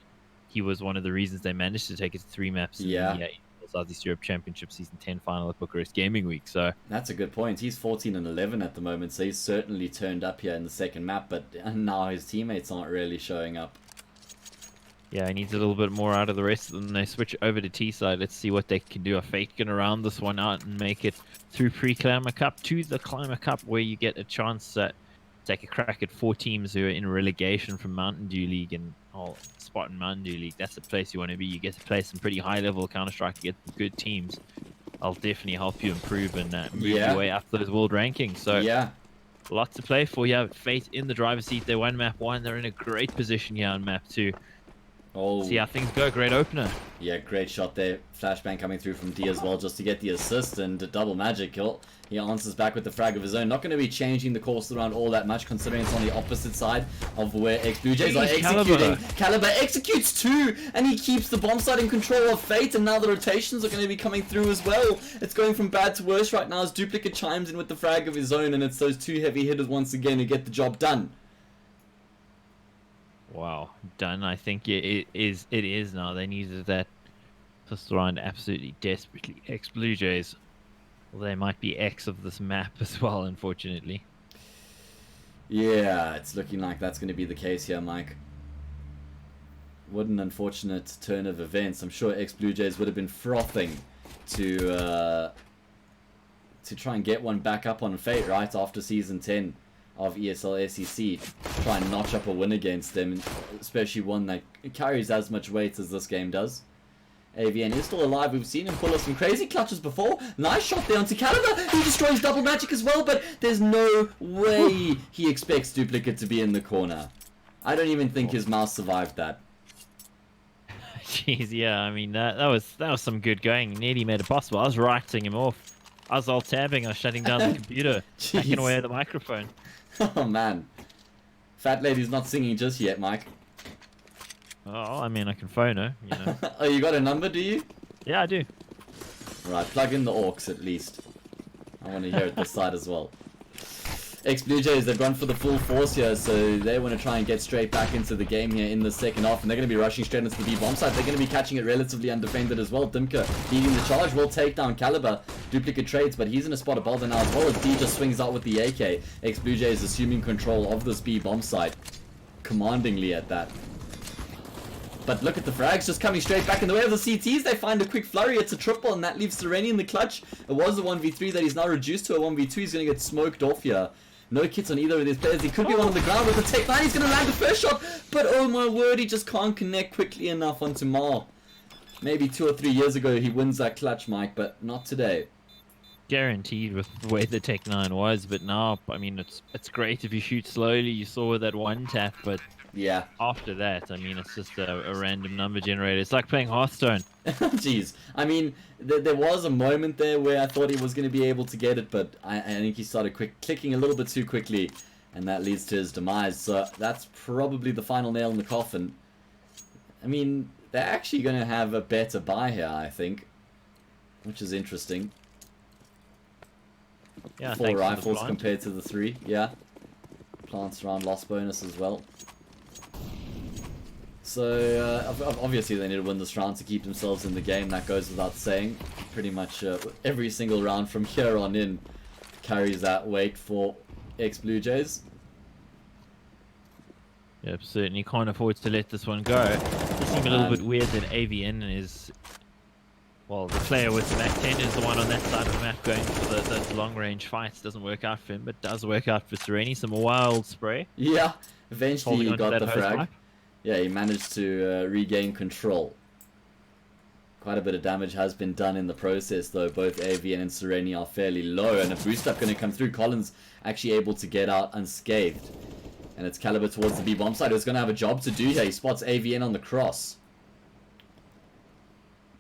he was one of the reasons they managed to take it to 3 maps in the Southeast Europe Championship Season 10 final at Bucharest Gaming Week. So that's a good point. He's 14-11 at the moment, so he's certainly turned up here in the second map, but now his teammates aren't really showing up. yeah, he needs a little bit more out of the rest of them. They switch over to T side. Let's see what they can do. Are Fate going to round this one out and make it through pre-Climber Cup to the Climber Cup, where you get a chance to take a crack at 4 teams who are in relegation from Mountain Dew League and spot in Mountain Dew League. That's the place you want to be. You get to play some pretty high-level Counter-Strike against good teams. I'll definitely help you improve and move your way up those world rankings. So lots to play for. You have Fate in the driver's seat. They won map 1. They're in a great position here on map 2. See how things go. Great opener. Yeah, great shot there. Flashbang coming through from D as well, just to get the assist and a double magic kill. He answers back with the frag of his own. Not going to be changing the course around all that much, considering it's on the opposite side of where ex-BLUEJAYS are executing. Caliber executes 2, and he keeps the bomb site in control of Fate, and now the rotations are going to be coming through as well. It's going from bad to worse right now as Duplicate chimes in with the frag of his own, and it's those 2 heavy hitters once again who get the job done. Wow, done. I think it is now. They needed that first round absolutely desperately. Ex-BLUEJAYS. Well, they might be X of this map as well, unfortunately. Yeah, it's looking like that's going to be the case here, Mike. What an unfortunate turn of events. I'm sure ex-BLUEJAYS would have been frothing to try and get one back up on Fate right after Season 10 of ESL SEC. Try and notch up a win against them, especially one that carries as much weight as this game does. AVN is still alive. We've seen him pull off some crazy clutches before. Nice shot there onto Caliber. He destroys double magic as well, but there's no way he expects Duplicate to be in the corner. I don't even think his mouse survived that. Jeez, yeah, I mean, that was some good going. He nearly made it possible. I was writing him off. I was alt-tabbing. I was shutting down the computer. Hacking away at the microphone. Oh, man. Fat lady's not singing just yet, Mike. Oh, I mean, I can phone her, you know. Oh, you got a number, do you? Yeah, I do. Right, plug in the aux at least. I want to hear it this side as well. Ex-BLUEJAYS, they've gone for the full force here, so they want to try and get straight back into the game here in the second half, and they're going to be rushing straight into the B bomb site. They're going to be catching it relatively undefended as well. Dimka leading the charge, will take down Caliber. Duplicate trades, but he's in a spot above there now as well as D just swings out with the AK. Ex-BLUEJAYS assuming control of this B bomb site, commandingly at that. But look at the frags just coming straight back in the way of the CTs. They find a quick flurry. It's a triple, and that leaves Sereni in the clutch. It was a 1v3 that he's now reduced to a 1v2. He's going to get smoked off here. No kits on either of these players. He could be one on the ground with the Tech 9. He's going to land the first shot. But oh my word, he just can't connect quickly enough onto Mar. Maybe 2 or 3 years ago he wins that clutch, Mike, but not today. Guaranteed with the way the Tech 9 was, but now, I mean, it's great if you shoot slowly. You saw with that one tap, but yeah, after that, I mean, it's just a random number generator. It's like playing Hearthstone. Jeez. I mean, there was a moment there where I thought he was going to be able to get it, but I think he started clicking a little bit too quickly, and that leads to his demise. So that's probably the final nail in the coffin. I mean, they're actually going to have a better buy here, I think, which is interesting. Yeah, 4 rifles compared to the 3, yeah. Plants around loss bonus as well. So, obviously they need to win this round to keep themselves in the game, that goes without saying. Pretty much every single round from here on in carries that weight for ex-BLUEJAYS. Yep, certainly can't afford to let this one go. It seems a little bit weird that AVN is... Well, the player with the Mac 10 is the one on that side of the map going for the long-range fights. Doesn't work out for him, but does work out for Sereni. Some wild spray. Yeah, eventually he got the frag. Pipe. Yeah, he managed to regain control. Quite a bit of damage has been done in the process, though. Both AVN and Sereni are fairly low, and a boost up going to come through. Collins actually able to get out unscathed. And it's Caliber towards the B bomb side, who's going to have a job to do here. He spots AVN on the cross.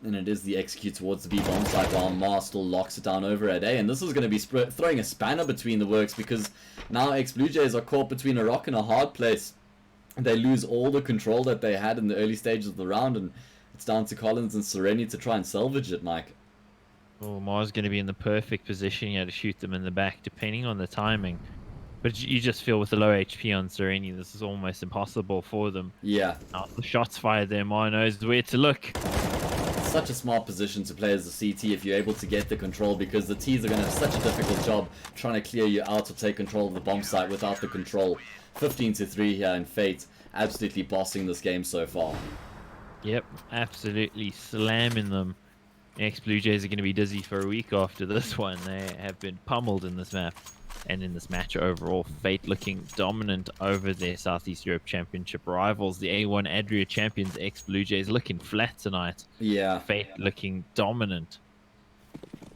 And it is the execute towards the B bomb site while Mar still locks it down over at A. And this is going to be throwing a spanner between the works, because now ex-BLUEJAYS are caught between a rock and a hard place. They lose all the control that they had in the early stages of the round, and it's down to Collins and Sereni to try and salvage it, Mike. Well, Mar's going to be in the perfect position here to shoot them in the back, depending on the timing. But you just feel with the low HP on Sereni, this is almost impossible for them. Yeah. Now, the shots fired there, Mar knows where to look. Such a smart position to play as a CT if you're able to get the control, because the Ts are going to have such a difficult job trying to clear you out or take control of the bomb site without the control. 15-3 here in Fate, absolutely bossing this game so far. Yep, absolutely slamming them. Ex-BLUEJAYS are going to be dizzy for a week after this one. They have been pummeled in this map and in this match overall. Fate looking dominant over their Southeast Europe Championship rivals. The A1 Adria champions, ex-BLUEJAYS, looking flat tonight. Yeah. Fate looking dominant.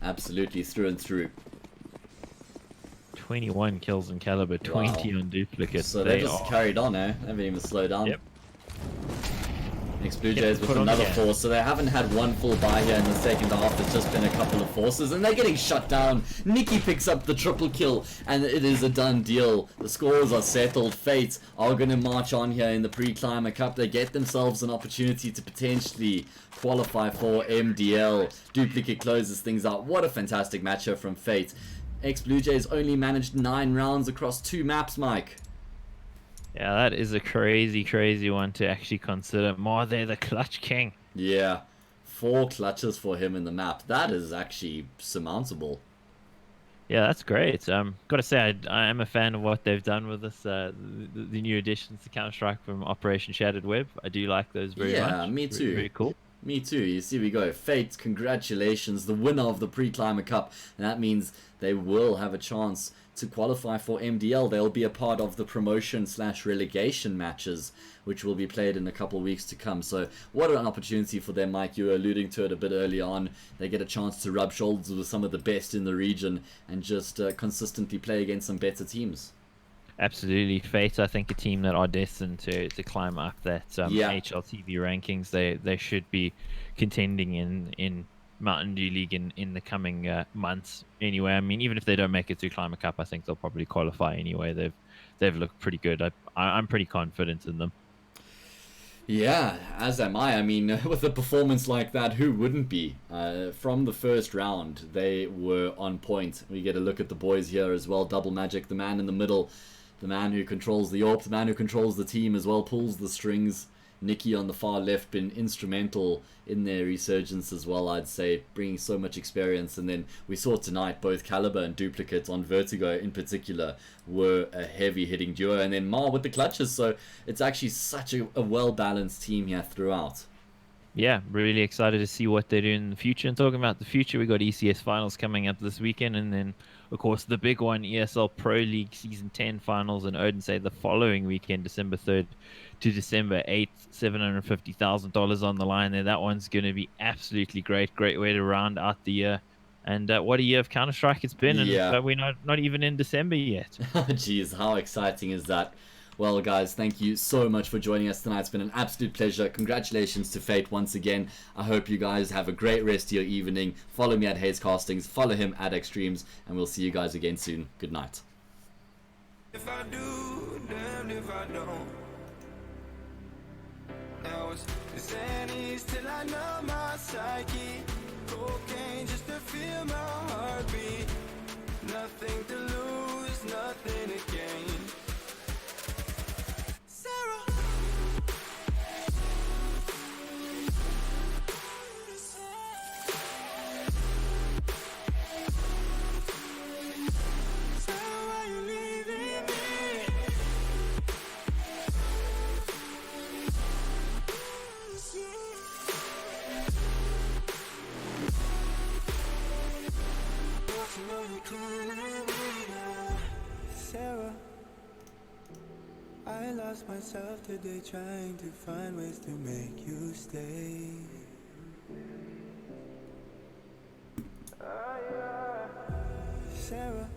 Absolutely, through and through. 21 kills in Caliber, 20 on Duplicate. So they just carried on, eh? They haven't even slowed down. Yep. ex-BLUEJAYS with another force, so they haven't had one full buy here in the second half. It's just been a couple of forces, and they're getting shut down. Nikki picks up the triple kill, and it is a done deal. The scores are settled. Fate are going to march on here in the pre-Climber Cup. They get themselves an opportunity to potentially qualify for MDL. Duplicate closes things out. What a fantastic matchup from Fate. Ex-BLUEJAYS only managed 9 rounds across 2 maps, Mike. Yeah, that is a crazy, crazy one to actually consider. Mar, they're the clutch king. Yeah, 4 clutches for him in the map. That is actually surmountable. Yeah, that's great. Gotta say, I am a fan of what they've done with this, the new additions to Counter-Strike from Operation Shattered Web. I do like those very much. Yeah, me too. Very cool. Me too. You see, we go. Fate, congratulations, the winner of the Pre-Climber Cup. And that means they will have a chance to qualify for MDL. They'll be a part of the promotion/relegation matches, which will be played in a couple of weeks to come. So what an opportunity for them, Mike. You were alluding to it a bit early on. They get a chance to rub shoulders with some of the best in the region and just consistently play against some better teams. Absolutely. Fate, I think, a team that are destined to climb up that HLTV rankings. They should be contending in Mountain Dew League in the coming months anyway. I mean, even if they don't make it through Climber Cup, I think they'll probably qualify anyway. They've looked pretty good. I'm pretty confident in them. Yeah, as am I. I mean, with a performance like that, who wouldn't be? From the first round, they were on point. We get a look at the boys here as well. Double Magic, the man in the middle, the man who controls the AWP, the man who controls the team as well, pulls the strings. Nikki on the far left, been instrumental in their resurgence as well, I'd say, bringing so much experience. And then we saw tonight both Caliber and Duplicate on Vertigo in particular were a heavy hitting duo, and then Mar with the clutches. So it's actually such a well-balanced team here throughout. Yeah, really excited to see what they do in the future. And talking about the future, we got ECS finals coming up this weekend, and then of course the big one, ESL Pro League Season 10 finals in Odense the following weekend, December 3rd to December 8th. $750,000 on the line there. That one's going to be absolutely great. Great way to round out the year. And what a year of Counter-Strike it's been. Yeah. And we're not even in December yet. Jeez, how exciting is that? Well, guys, thank you so much for joining us tonight. It's been an absolute pleasure. Congratulations to Fate once again. I hope you guys have a great rest of your evening. Follow me at Hayes Castings. Follow him at Extremes. And we'll see you guys again soon. Good night. If I do, damned if I don't. Now it's Xannies till I know my psyche. Cocaine just to feel my heartbeat. Nothing to lose, nothing to gain. Sarah, I lost myself today trying to find ways to make you stay. Sarah,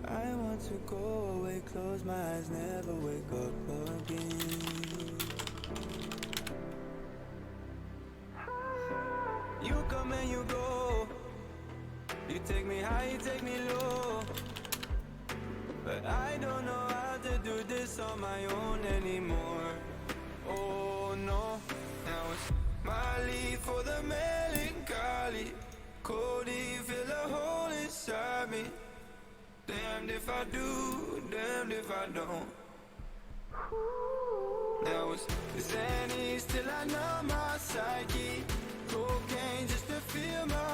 I want to go away, close my eyes, never wake up again. when you go. You take me high, you take me low. But I don't know how to do this on my own anymore. Oh no, now it's Molly for the melancholy. Cody, fill a hole inside me. Damned if I do, damned if I don't. Now it's Xannies till I numb my psyche. Cocaine just to feel my